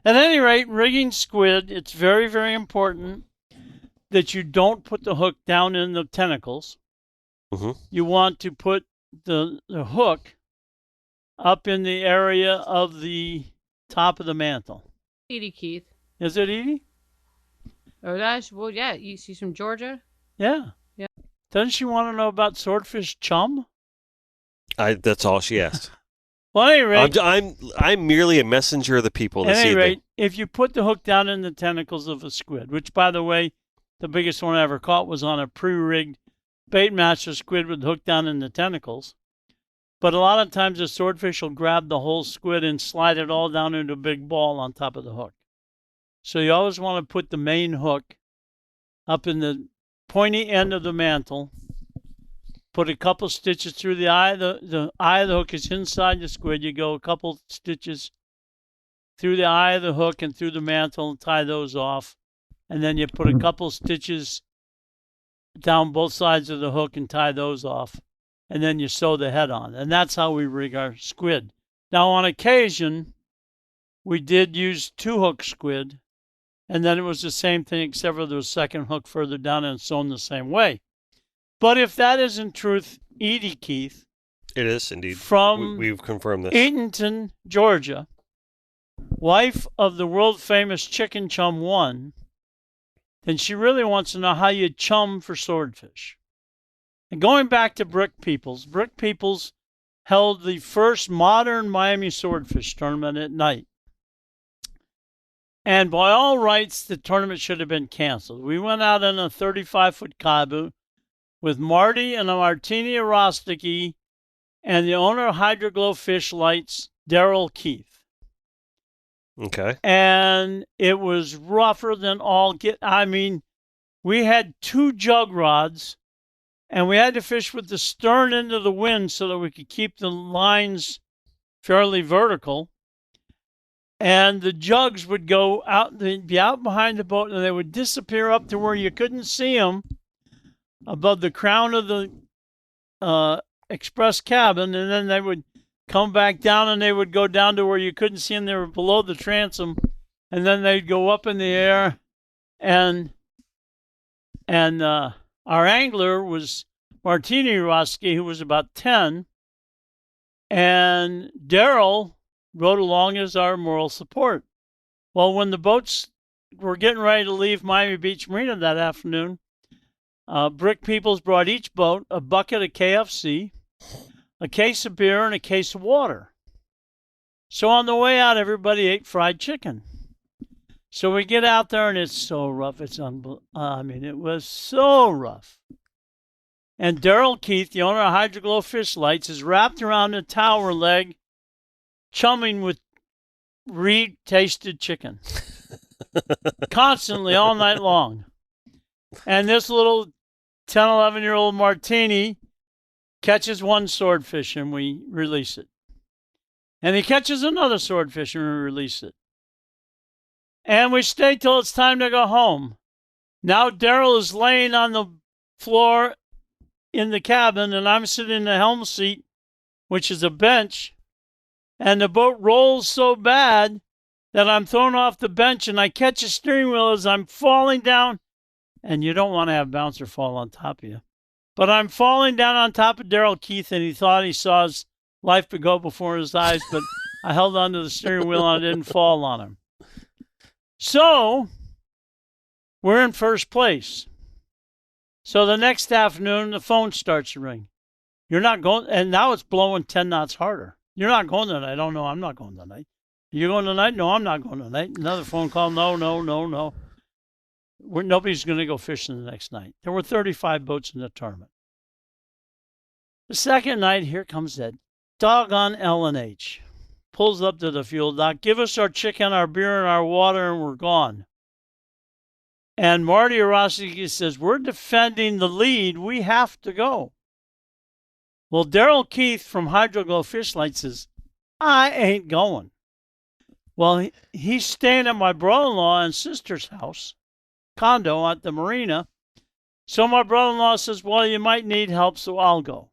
at any rate, rigging squid, it's very, very important that you don't put the hook down in the tentacles. Mhm. You want to put the hook up in the area of the top of the mantle. Edie Keith. Is it Edie? Oh, gosh. Well, yeah. She's from Georgia. Yeah. Yeah. Doesn't she want to know about swordfish chum? That's all she asked. Well, at any rate, I'm merely a messenger of the people at this any evening. rate, if you put the hook down in the tentacles of a squid, which, by the way, the biggest one I ever caught was on a pre-rigged baitmaster squid with the hook down in the tentacles. But a lot of times the swordfish will grab the whole squid and slide it all down into a big ball on top of the hook. So you always want to put the main hook up in the pointy end of the mantle. Put a couple stitches through the eye. The eye of the hook is inside the squid. You go a couple stitches through the eye of the hook and through the mantle and tie those off. And then you put a couple stitches down both sides of the hook and tie those off. And then you sew the head on. And that's how we rig our squid. Now, on occasion, we did use 2-hook squid. And then it was the same thing, except for the second hook further down and sewn the same way. But if that is in truth Edie Keith, It is indeed. from We've confirmed this. Eatonton, Georgia, wife of the world famous Chicken Chum 1, then she really wants to know how you chum for swordfish. And going back to Brick Peoples held the first modern Miami swordfish tournament at night. And by all rights, the tournament should have been canceled. We went out in a 35-foot kabu with Marty and a Martini Rostiki and the owner of Hydroglow Fish Lights, Daryl Keith. Okay. And it was rougher than all get. I mean, we had 2 jug rods, and we had to fish with the stern into the wind so that we could keep the lines fairly vertical. And the jugs would go out, they'd be out behind the boat, and they would disappear up to where you couldn't see them above the crown of the express cabin, and then they would come back down, and they would go down to where you couldn't see them. They were below the transom, and then they'd go up in the air, and And our angler was Martini Roski, who was about 10. And Daryl rode along as our moral support. Well, when the boats were getting ready to leave Miami Beach Marina that afternoon, Brick Peoples brought each boat a bucket of KFC, a case of beer, and a case of water. So on the way out, everybody ate fried chicken. So we get out there, and it's so rough. It's it was so rough. And Daryl Keith, the owner of Hydroglow Fish Lights, is wrapped around a tower leg, chumming with re-tasted chicken. Constantly, all night long. And this little 10, 11-year-old Martini catches one swordfish, and we release it. And he catches another swordfish, and we release it. And we stay till it's time to go home. Now Daryl is laying on the floor in the cabin, and I'm sitting in the helm seat, which is a bench, and the boat rolls so bad that I'm thrown off the bench, and I catch a steering wheel as I'm falling down, and you don't want to have bouncer fall on top of you. But I'm falling down on top of Daryl Keith, and he thought he saw his life go before his eyes, but I held onto the steering wheel and I didn't fall on him. So we're in first place. So the next afternoon, the phone starts to ring. You're not going, and now it's blowing 10 knots harder. You're not going tonight. Oh, no, I'm not going tonight. You going tonight? No, I'm not going tonight. Another phone call. No. Nobody's going to go fishing the next night. There were 35 boats in the tournament. The second night, here comes that doggone L&H. Pulls up to the fuel dock. Give us our chicken, our beer, and our water, and we're gone. And Marty Arosiki says, we're defending the lead. We have to go. Well, Daryl Keith from Hydroglow Fish Lights says, I ain't going. Well, he's staying at my brother-in-law and sister's house, condo at the marina. So my brother-in-law says, well, you might need help, so I'll go.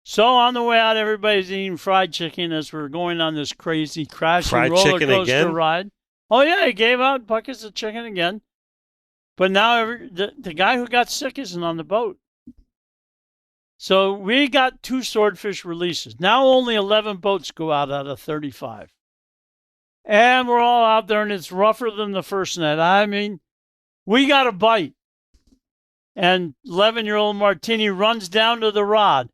So on the way out, everybody's eating fried chicken as we're going on this crazy crashing roller coaster ride. Oh, yeah, he gave out buckets of chicken again. But now the guy who got sick isn't on the boat. So we got 2 swordfish releases. Now only 11 boats go out of 35. And we're all out there, and it's rougher than the first night. I mean, we got a bite. And 11-year-old Martini runs down to the rod,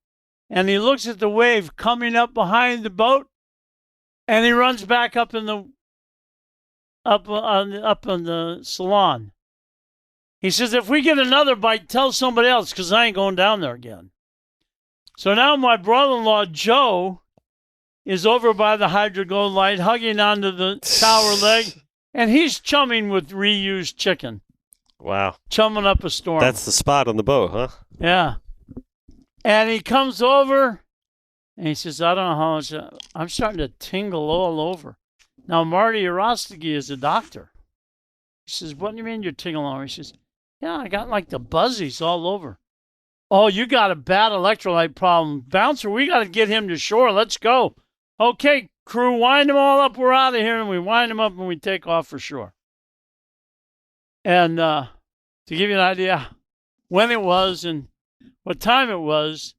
and he looks at the wave coming up behind the boat, and he runs back up in the up on the salon. He says, if we get another bite, tell somebody else, because I ain't going down there again. So now my brother-in-law, Joe, is over by the Hydroglow light, hugging onto the tower leg, and he's chumming with reused chicken. Wow. Chumming up a storm. That's the spot on the boat, huh? Yeah. And he comes over, and he says, I don't know how much, I'm starting to tingle all over. Now, Marty Arostigi is a doctor. He says, what do you mean you're tingling all over? He says, yeah, I got like the buzzies all over. Oh, you got a bad electrolyte problem. Bouncer, we got to get him to shore. Let's go. Okay, crew, wind them all up. We're out of here. And we wind them up and we take off for shore. And to give you an idea when it was and what time it was,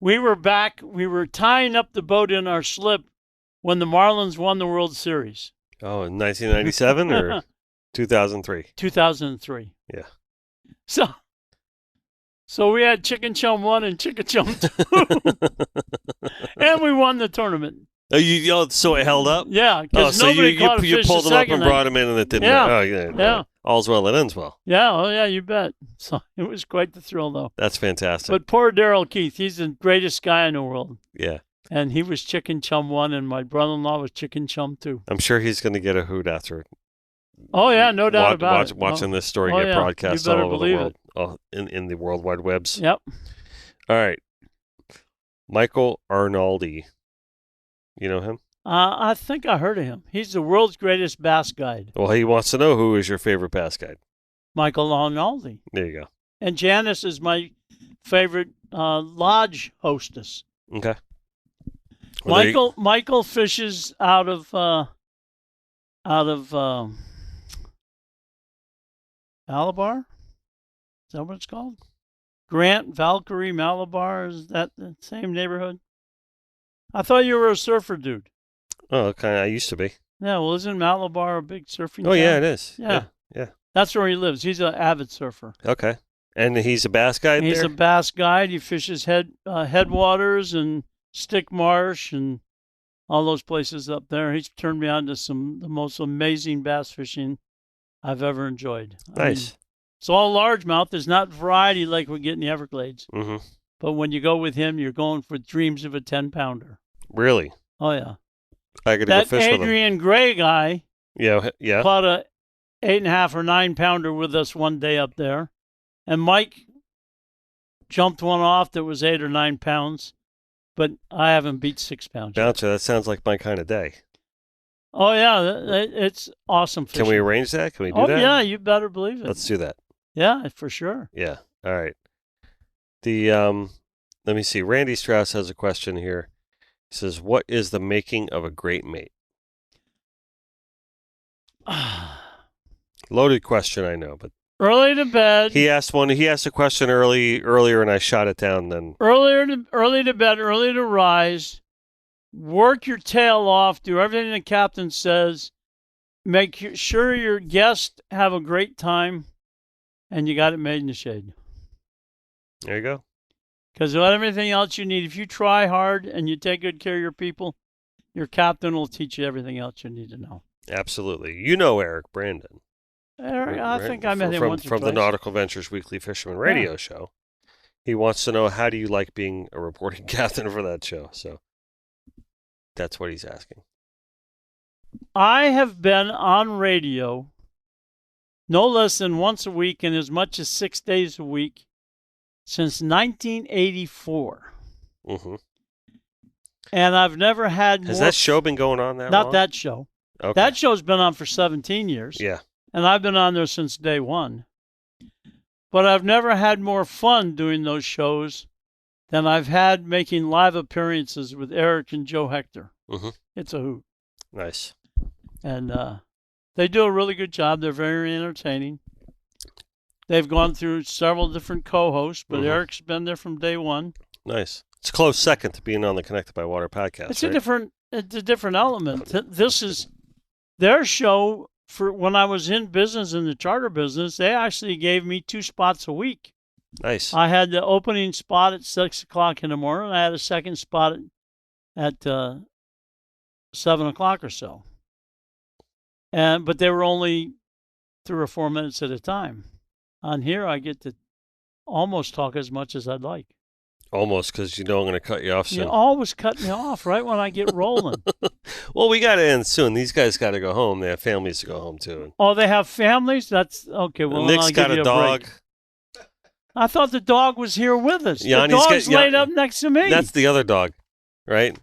we were back. We were tying up the boat in our slip when the Marlins won the World Series. Oh, in 1997 or 2003? 2003. Yeah. So we had Chicken Chum 1 and Chicken Chum 2. And we won the tournament. Oh, so it held up? Yeah, because nobody caught a fish. You pulled them up and brought them in, and it didn't. Yeah. Oh, yeah. All's well that ends well. Yeah, oh yeah, you bet. So it was quite the thrill, though. That's fantastic. But poor Daryl Keith, he's the greatest guy in the world. Yeah. And he was Chicken Chum 1, and my brother-in-law was Chicken Chum 2. I'm sure he's going to get a hoot after it. Oh, yeah, no doubt about it. Watching this story get broadcast all over the world, in the World Wide Webs. Yep. All right. Michael Arnaldi. You know him? I think I heard of him. He's the world's greatest bass guide. Well, he wants to know who is your favorite bass guide. Michael Arnaldi. There you go. And Janice is my favorite lodge hostess. Okay. Well, Michael fishes out of Malabar? that what it's called? Grant, Valkyrie, Malabar. Is that the same neighborhood? I thought you were a surfer dude. Oh, okay. I used to be. Yeah, well, isn't Malabar a big surfing Oh, town? yeah, it is. Yeah. Yeah. That's where he lives. He's an avid surfer. Okay. And he's a bass guide He's there? a bass guide. He fishes headwaters and Stick Marsh and all those places up there. He's turned me on to the most amazing bass fishing I've ever enjoyed. Nice. I mean, it's all largemouth. There's not variety like we get in the Everglades. Mm-hmm. But when you go with him, you're going for dreams of a 10-pounder. Really? Oh, yeah. I got to go That fish with him. Adrian Gray guy Yeah. caught a 8.5 or 9-pounder with us one day up there. And Mike jumped one off that was 8 or 9 pounds. But I haven't beat 6 pounds yet. Bouncer, that sounds like my kind of day. Oh, yeah. It's awesome fishing. Can we arrange that? Can we do Oh, that? yeah. You better believe it. Let's do that. Yeah, for sure. Yeah. All right. Let me see. Randy Strauss has a question here. He says, "What is the making of a great mate?" Loaded question, I know, but Early to bed. he asked a question earlier, and I shot it down. Then Early to bed, early to rise. Work your tail off. Do everything the captain says. Make sure your guests have a great time, and you got it made in the shade. there you go. Because everything else you need, if you try hard and you take good care of your people, your captain will teach you everything else you need to know. Absolutely. You know Eric Brandon. Eric, I think I met him from, once or from the twice. Nautical Ventures Weekly Fisherman Radio show. He wants to know, how do you like being a reporting captain for that show? So that's what he's asking. I have been on radio no less than once a week and as much as 6 days a week since 1984. Mm-hmm. And I've never had more... Has that show been going on that long? Not that show. Okay. That show's been on for 17 years. Yeah. And I've been on there since day one. But I've never had more fun doing those shows than I've had making live appearances with Eric and Joe Hector. Mm-hmm. It's a hoot. Nice. And they do a really good job. They're very entertaining. They've gone through several different co-hosts, but Mhm. Eric's been there from day one. Nice. It's a close second to being on the Connected by Water podcast. It's right? a different element. This is their show. For when I was in business, in the charter business, they actually gave me 2 spots a week. Nice. I had the opening spot at 6 o'clock in the morning. I had a second spot at 7 o'clock or so. But they were only 3 or 4 minutes at a time. On here, I get to almost talk as much as I'd like. Almost, because you know I'm going to cut you off soon. You always cut me off right when I get rolling. Well, we got to end soon. These guys got to go home. They have families to go home to. Oh, they have families? That's okay. Well, Nick's I'll got give you a dog. break. I thought the dog was here with us. Yanni's the dog's laid up next to me. That's the other dog, right?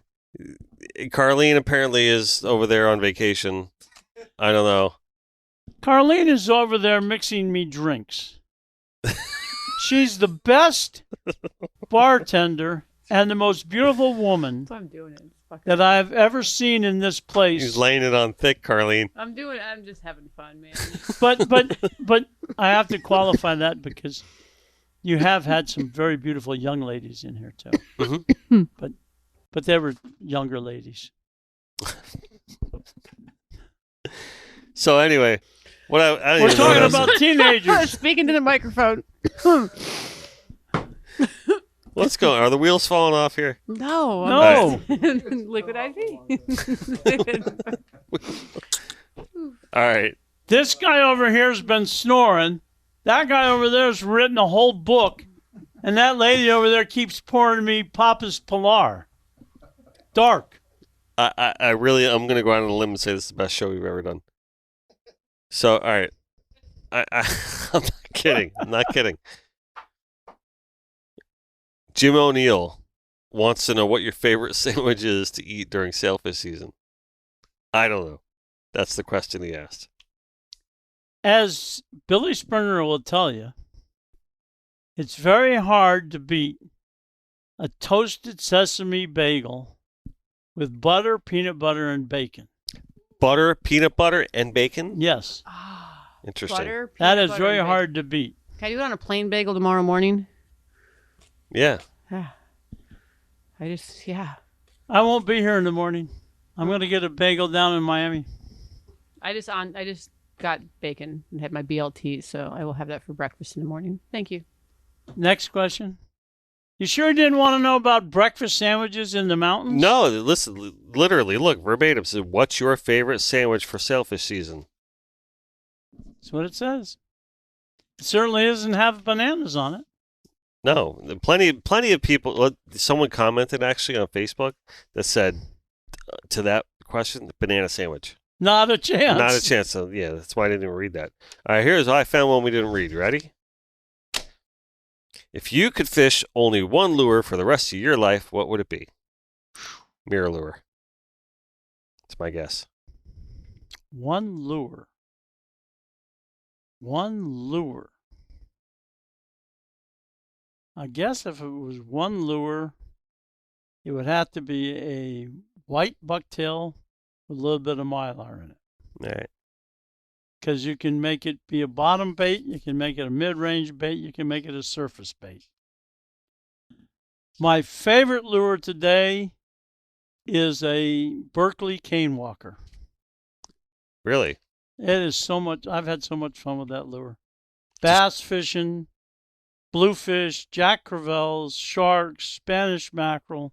Karlene apparently is over there on vacation. I don't know. Karlene is over there mixing me drinks. She's the best bartender and the most beautiful woman That's what I'm doing. that I've ever seen in this place. He's laying it on thick, Karlene. I'm just having fun, man. But I have to qualify that because you have had some very beautiful young ladies in here too. Mm-hmm. But they were younger ladies. So anyway, We're talking about teenagers. Speaking to the microphone. Let's go. Are the wheels falling off here? No. No. Liquid IV. All right. This guy over here has been snoring. That guy over there has written a whole book. And that lady over there keeps pouring me Papa's Pilar. Dark. I really, I'm going to go out on a limb and say this is the best show we've ever done. So, all right. I'm not kidding. I'm not kidding. Jim O'Neill wants to know what your favorite sandwich is to eat during sailfish season. I don't know. That's the question he asked. As Billy Springer will tell you, it's very hard to beat a toasted sesame bagel with butter, peanut butter, and bacon. Butter, peanut butter, and bacon? Yes. Interesting. Butter, That peanut is butter, very and hard to beat. bacon. Can I do it on a plain bagel tomorrow morning? Yeah. Yeah. I won't be here in the morning. I'm going to get a bagel down in Miami. I just got bacon and had my BLT, so I will have that for breakfast in the morning. Thank you. Next question. You sure didn't want to know about breakfast sandwiches in the mountains? No, listen, literally, look, verbatim says, what's your favorite sandwich for sailfish season? That's what it says. It certainly doesn't have bananas on it. No, plenty of people. Someone commented actually on Facebook that said to that question, banana sandwich. Not a chance. Not a chance. So yeah, that's why I didn't even read that. All right, here's I found one we didn't read. Ready? If you could fish only one lure for the rest of your life, what would it be? Mirror lure. That's my guess. One lure. I guess if it was one lure, it would have to be a white bucktail with a little bit of mylar in it. All right. Because you can make it be a bottom bait, you can make it a mid-range bait, you can make it a surface bait. My favorite lure today is a Berkeley cane walker. Really? It is so much. I've had so much fun with that lure. Bass fishing, bluefish, jack crevalles, sharks, Spanish mackerel,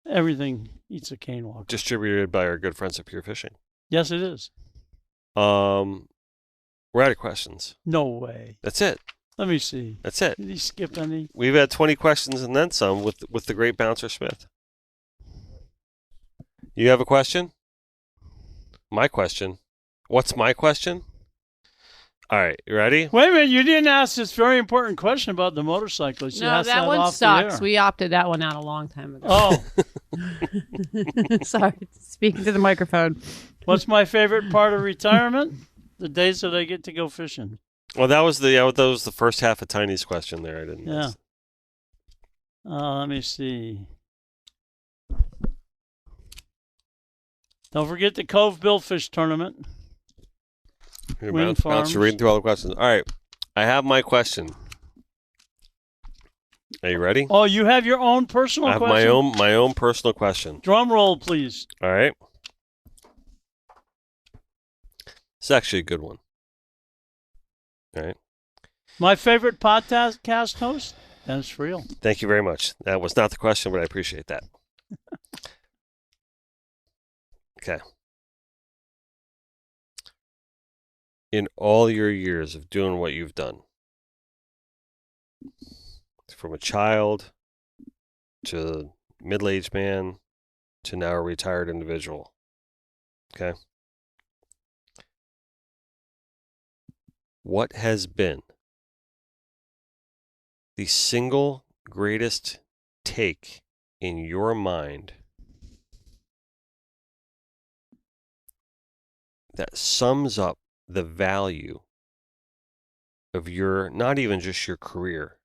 everything eats a cane walker. Distributed by our good friends at Pure Fishing. Yes, it is. We're out of questions. No way. That's it. Let me see. That's it. Did he skip any? We've had 20 questions and then some with the great Bouncer Smith. You have a question? My question. What's my question? All right, you ready? Wait a minute, you didn't ask this very important question about the motorcyclist. No, that one sucks. We opted that one out a long time ago. Oh. Sorry, speaking to the microphone. What's my favorite part of retirement? The days that I get to go fishing. Well, that was the first half of Tiny's question there. I didn't. Yeah. Let me see. Don't forget the Cove Billfish Tournament. Wind Farms. Bouncer reading through all the questions. All right, I have my question. Are you ready? Oh, you have your own personal question? I have my own personal question. Drum roll, please. All right. It's actually a good one. All right. My favorite podcast host? Dennis Friel. Thank you very much. That was not the question, but I appreciate that. Okay. In all your years of doing what you've done, from a child to middle-aged man to now a retired individual, okay? What has been the single greatest take in your mind that sums up the value of your, not even just your career,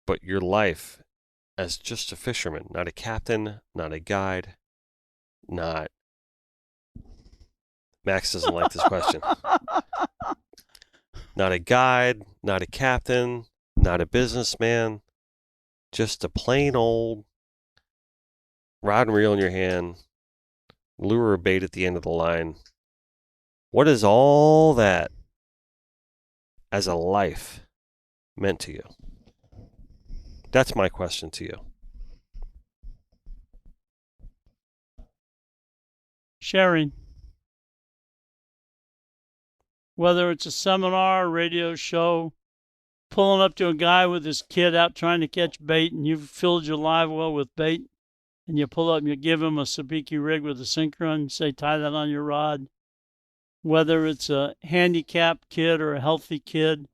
but your life as just a fisherman, not a captain, not a guide, not... Max doesn't like this question. Not a guide, not a captain, not a businessman, just a plain old rod and reel in your hand, lure or bait at the end of the line. What is all that as a life meant to you? That's my question to you. Sharing. Whether it's a seminar, radio show, pulling up to a guy with his kid out trying to catch bait, and you've filled your live well with bait, and you pull up and you give him a sabiki rig with a sinker on, say, tie that on your rod. Whether it's a handicapped kid or a healthy kid,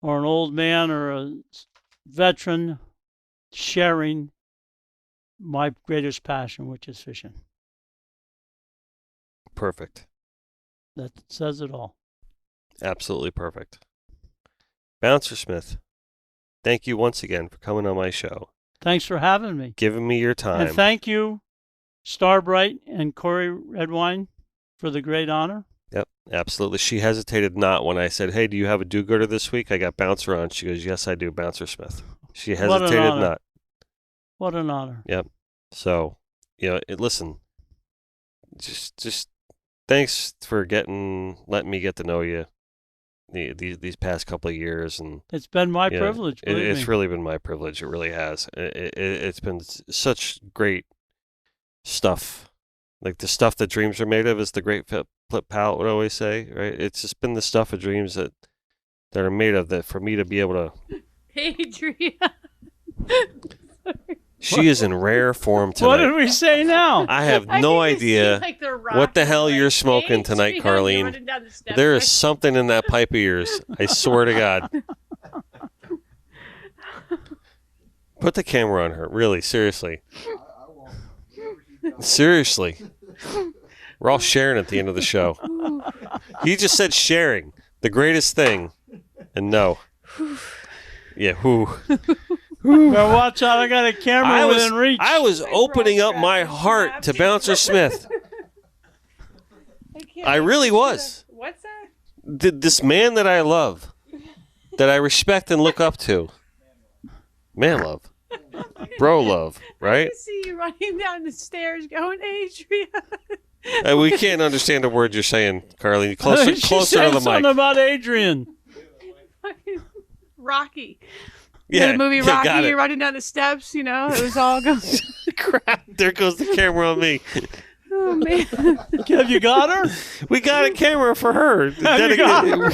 or an old man or a veteran, sharing my greatest passion, which is fishing. Perfect. That says it all. Absolutely perfect. Bouncer Smith, thank you once again for coming on my show. Thanks for having me. Giving me your time. And thank you, Starbright and Corey Redwine, for the great honor. Yep, Absolutely. She hesitated not when I said, "Hey, do you have a do-gooder this week? I got Bouncer on." She goes, "Yes, I do, Bouncer Smith." She hesitated honor. not. What an honor. Yep. So, listen, just thanks for letting me get to know you these past couple of years, and It's been my privilege. It's really been my privilege. It really has. It's been such great stuff. Like the stuff that dreams are made of, is the great Flip Palette would always say, right? It's just been the stuff of dreams that are made of, that for me to be able to. Adrian. She is in rare form tonight. What did we say now? I have no idea what the hell you're smoking tonight, Karlene. There is something in that pipe of yours. I swear to God. Put the camera on her. Really, seriously. Seriously. We're all sharing at the end of the show. He just said sharing, the greatest thing. And no. Yeah, whoo. Well, watch out. I got a camera within reach. I was opening up my heart to Bouncer Smith. I really was. What's that? This man that I love, that I respect and look up to. Man love. Bro love, right? I see you running down the stairs going, Adrian. We can't understand the words you're saying, Karlene. Closer She to said the something mic. about Adrian. Rocky. Yeah, The movie you Rocky, got it. you're running down the steps, it was all going. Crap, there goes the camera on me. Oh, man. Have you got her? We got a camera for her. Have you got her?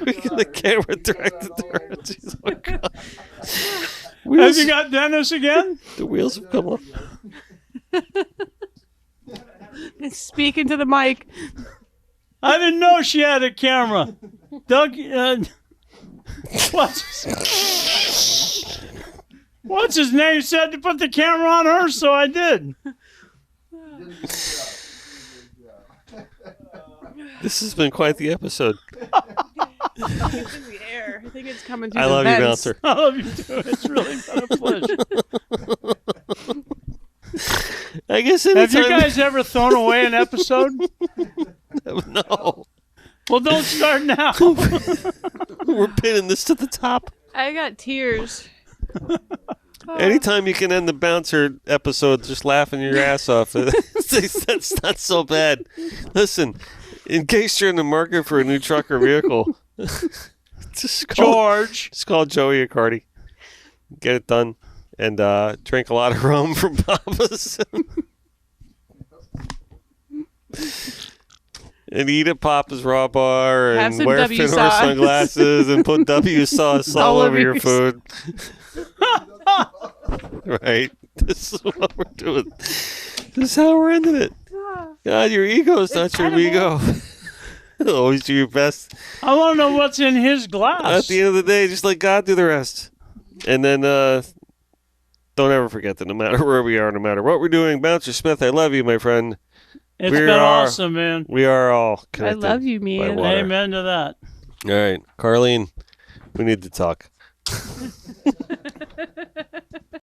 We got a camera directed to her. Jeez, oh God. Have you got Dennis again? The wheels have come up. Speaking to the mic. I didn't know she had a camera. Doug, what's his name said to put the camera on her, so I did. This has been quite the episode. It's in the air. I think it's coming through I the love you, vents. Bouncer. I love you too. It's really been a pleasure. I guess Have you anytime- guys ever thrown away an episode? No. Well, don't start now. We're pinning this to the top. I got tears. Anytime you can end the Bouncer episode just laughing your ass off, that's not so bad. Listen, in case you're in the market for a new truck or vehicle, just call Joey Accardi. Get it done. And drink a lot of rum from Papa's. And eat at Papa's Raw Bar Have and some wear W Finor sauce. sunglasses and put W sauce all over your food. Right? This is what we're doing. This is how we're ending it. God, your ego is not your ego. Always do your best. I want to know what's in his glass. At the end of the day, just let God do the rest. And then don't ever forget that no matter where we are, no matter what we're doing, Bouncer Smith, I love you, my friend. It's been awesome, man. We are all I connected. love you, man. Amen to that. All right, Karlene, we need to talk.